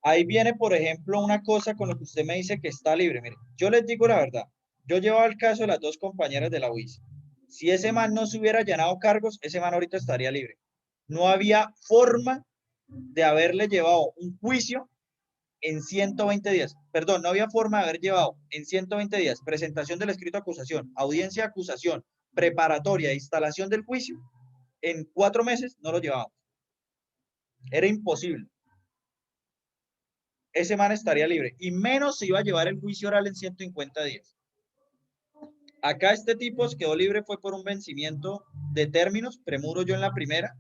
Ahí viene, por ejemplo, una cosa con lo que usted me dice que está libre. Mire, yo les digo la verdad. Yo llevaba el caso de las 2 compañeras de la UIS. Si ese man no se hubiera llenado cargos, ese man ahorita estaría libre. No había forma de haberle llevado un juicio en 120 días. Perdón, no había forma de haber llevado en 120 días presentación del escrito de acusación, audiencia de acusación, preparatoria, instalación del juicio. En 4 meses no lo llevábamos. Era imposible. Ese man estaría libre y menos se iba a llevar el juicio oral en 150 días. Acá este tipo se quedó libre fue por un vencimiento de términos, premuro yo en la primera,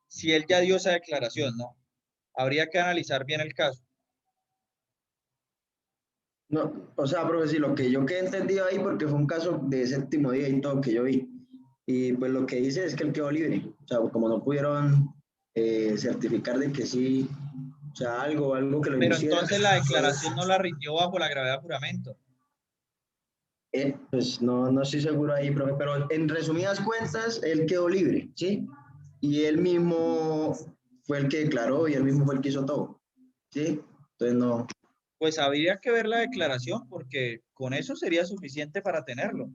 si él ya dio esa declaración, ¿no? Habría que analizar bien el caso. No, o sea, profe, sí, lo que yo he entendido ahí, porque fue un caso de 7º día y todo que yo vi, y pues lo que dice es que él quedó libre, o sea, como no pudieron certificar de que sí, o sea, algo que lo Pero hiciera. entonces la declaración no la rindió bajo la gravedad de juramento. Pues no estoy seguro ahí, profe, pero en resumidas cuentas, él quedó libre, ¿sí? Y él mismo fue el que declaró y él mismo fue el que hizo todo, ¿sí? Entonces no. Pues habría que ver la declaración porque con eso sería suficiente para tenerlo.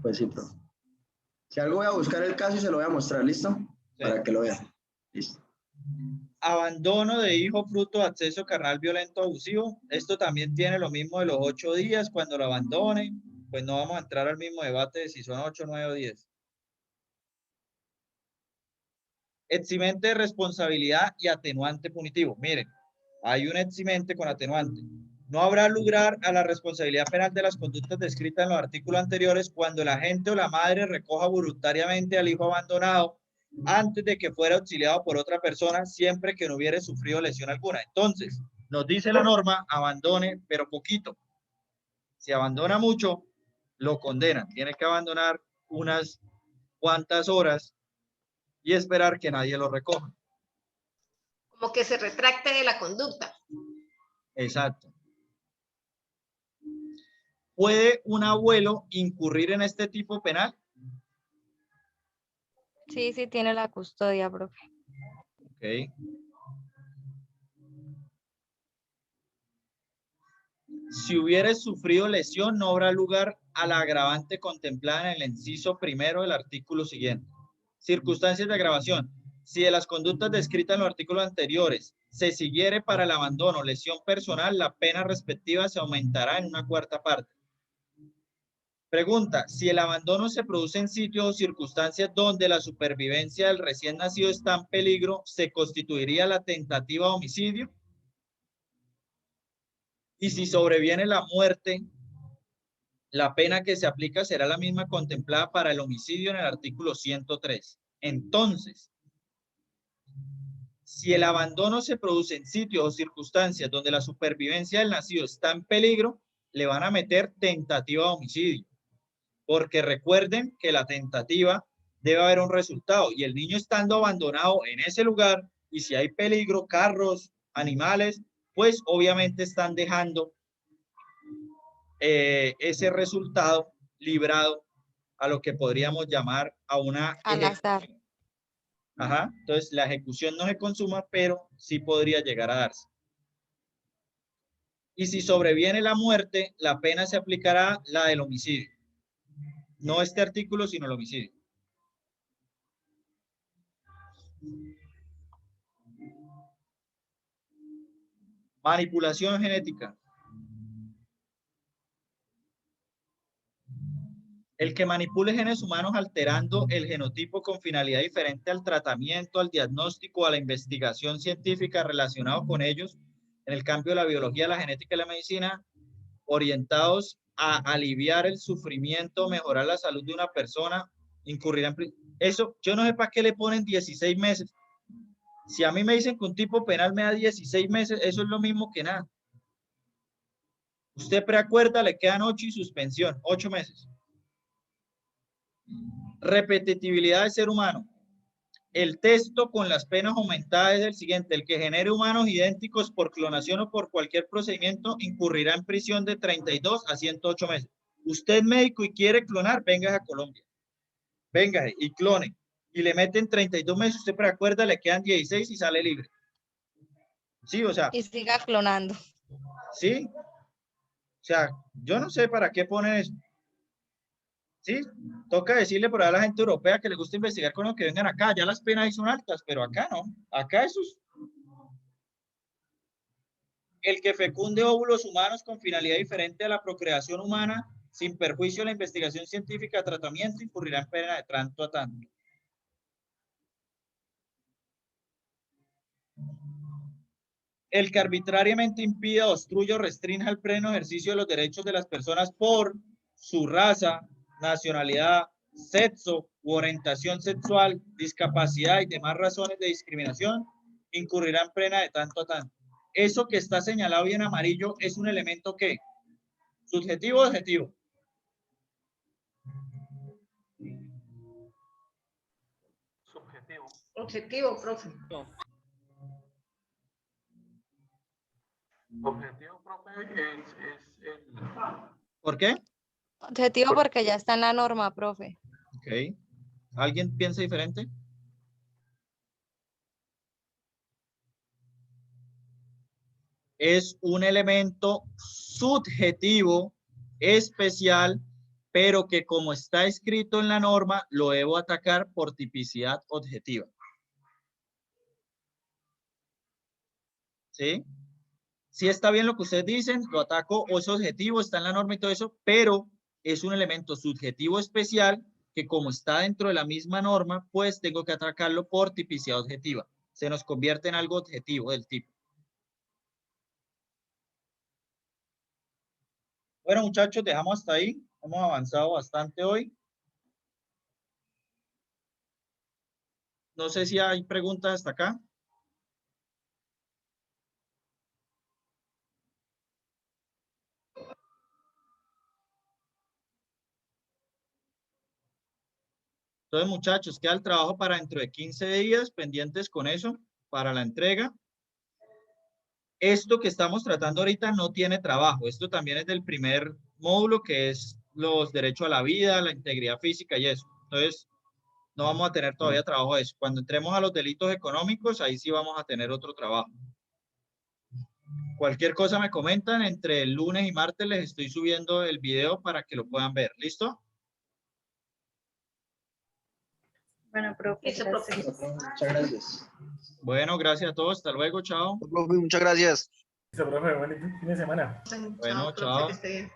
Pues sí, profe. Si algo voy a buscar el caso y se lo voy a mostrar, ¿listo? Sí. Para que lo vean. Listo. Abandono de hijo fruto de acceso carnal violento abusivo. Esto también tiene lo mismo de los 8 días. Cuando lo abandone, pues no vamos a entrar al mismo debate de si son 8, 9 o 10. Eximente de responsabilidad y atenuante punitivo. Miren, hay un eximente con atenuante. No habrá lugar a la responsabilidad penal de las conductas descritas en los artículos anteriores cuando el agente o la madre recoja voluntariamente al hijo abandonado antes de que fuera auxiliado por otra persona, siempre que no hubiera sufrido lesión alguna. Entonces, nos dice la norma, abandone, pero poquito. Si abandona mucho, lo condenan. Tiene que abandonar unas cuantas horas y esperar que nadie lo recoja. Como que se retracte de la conducta. Exacto. ¿Puede un abuelo incurrir en este tipo penal? Sí, sí tiene la custodia, profe. Ok. Si hubiere sufrido lesión, no habrá lugar a la agravante contemplada en el inciso primero del artículo siguiente. Circunstancias de agravación. Si de las conductas descritas en los artículos anteriores se siguiere para el abandono lesión personal, la pena respectiva se aumentará en una cuarta parte. Pregunta, si el abandono se produce en sitios o circunstancias donde la supervivencia del recién nacido está en peligro, ¿se constituiría la tentativa de homicidio? Y si sobreviene la muerte, la pena que se aplica será la misma contemplada para el homicidio en el artículo 103. Entonces, si el abandono se produce en sitios o circunstancias donde la supervivencia del nacido está en peligro, le van a meter tentativa de homicidio. Porque recuerden que la tentativa debe haber un resultado y el niño estando abandonado en ese lugar y si hay peligro, carros, animales, pues obviamente están dejando ese resultado librado a lo que podríamos llamar a una al azar. Ajá, entonces la ejecución no se consuma, pero sí podría llegar a darse. Y si sobreviene la muerte, la pena se aplicará la del homicidio. No este artículo, sino el homicidio. Manipulación genética. El que manipule genes humanos alterando el genotipo con finalidad diferente al tratamiento, al diagnóstico, a la investigación científica relacionado con ellos, en el campo de la biología, la genética y la medicina, orientados a aliviar el sufrimiento, mejorar la salud de una persona, incurrirán. Eso, yo no sé para qué le ponen 16 meses. Si a mí me dicen que un tipo penal me da 16 meses, eso es lo mismo que nada. Usted preacuerda, le quedan 8 y suspensión, 8 meses. Repetitividad del ser humano. El texto con las penas aumentadas es el siguiente: el que genere humanos idénticos por clonación o por cualquier procedimiento incurrirá en prisión de 32 a 108 meses. Usted es médico y quiere clonar, venga a Colombia. Venga y clone. Y le meten 32 meses, usted preacuerda, le quedan 16 y sale libre. Sí, o sea. Y siga clonando. Sí. O sea, yo no sé para qué ponen eso. Sí, toca decirle por ahí a la gente europea que le gusta investigar con los que vengan acá. Ya las penas ahí son altas, pero acá no. Acá eso es... El que fecunde óvulos humanos con finalidad diferente a la procreación humana, sin perjuicio de la investigación científica, tratamiento, incurrirá en pena de tanto a tanto. El que arbitrariamente impida, obstruya o restrinja el pleno ejercicio de los derechos de las personas por su raza, nacionalidad, sexo u orientación sexual, discapacidad y demás razones de discriminación, incurrirá en pena de tanto a tanto. Eso que está señalado y en amarillo es un elemento que subjetivo o objetivo. Subjetivo. Objetivo, profe. Objetivo, profe, es el... ¿Por qué? Objetivo porque ya está en la norma, profe. Ok. ¿Alguien piensa diferente? Es un elemento subjetivo, especial, pero que como está escrito en la norma, lo debo atacar por tipicidad objetiva. ¿sí? Sí está bien lo que ustedes dicen, lo ataco o es objetivo, está en la norma y todo eso, pero es un elemento subjetivo especial que como está dentro de la misma norma, pues tengo que atacarlo por tipicidad objetiva. Se nos convierte en algo objetivo del tipo. Bueno, muchachos, dejamos hasta ahí. Hemos avanzado bastante hoy. No sé si hay preguntas hasta acá. Entonces, muchachos, queda el trabajo para dentro de 15 días, pendientes con eso, para la entrega. Esto que estamos tratando ahorita no tiene trabajo. Esto también es del primer módulo, que es los derechos a la vida, la integridad física y eso. Entonces, no vamos a tener todavía trabajo de eso. Cuando entremos a los delitos económicos, ahí sí vamos a tener otro trabajo. Cualquier cosa me comentan, entre el lunes y martes les estoy subiendo el video para que lo puedan ver. ¿Listo? Bueno, profe, Listo, profe. Muchas gracias. Bueno, gracias a todos. Hasta luego. Chao. Profe, muchas gracias. Listo, profe, buen fin de semana. Bueno, Profe, chao. que esté bien.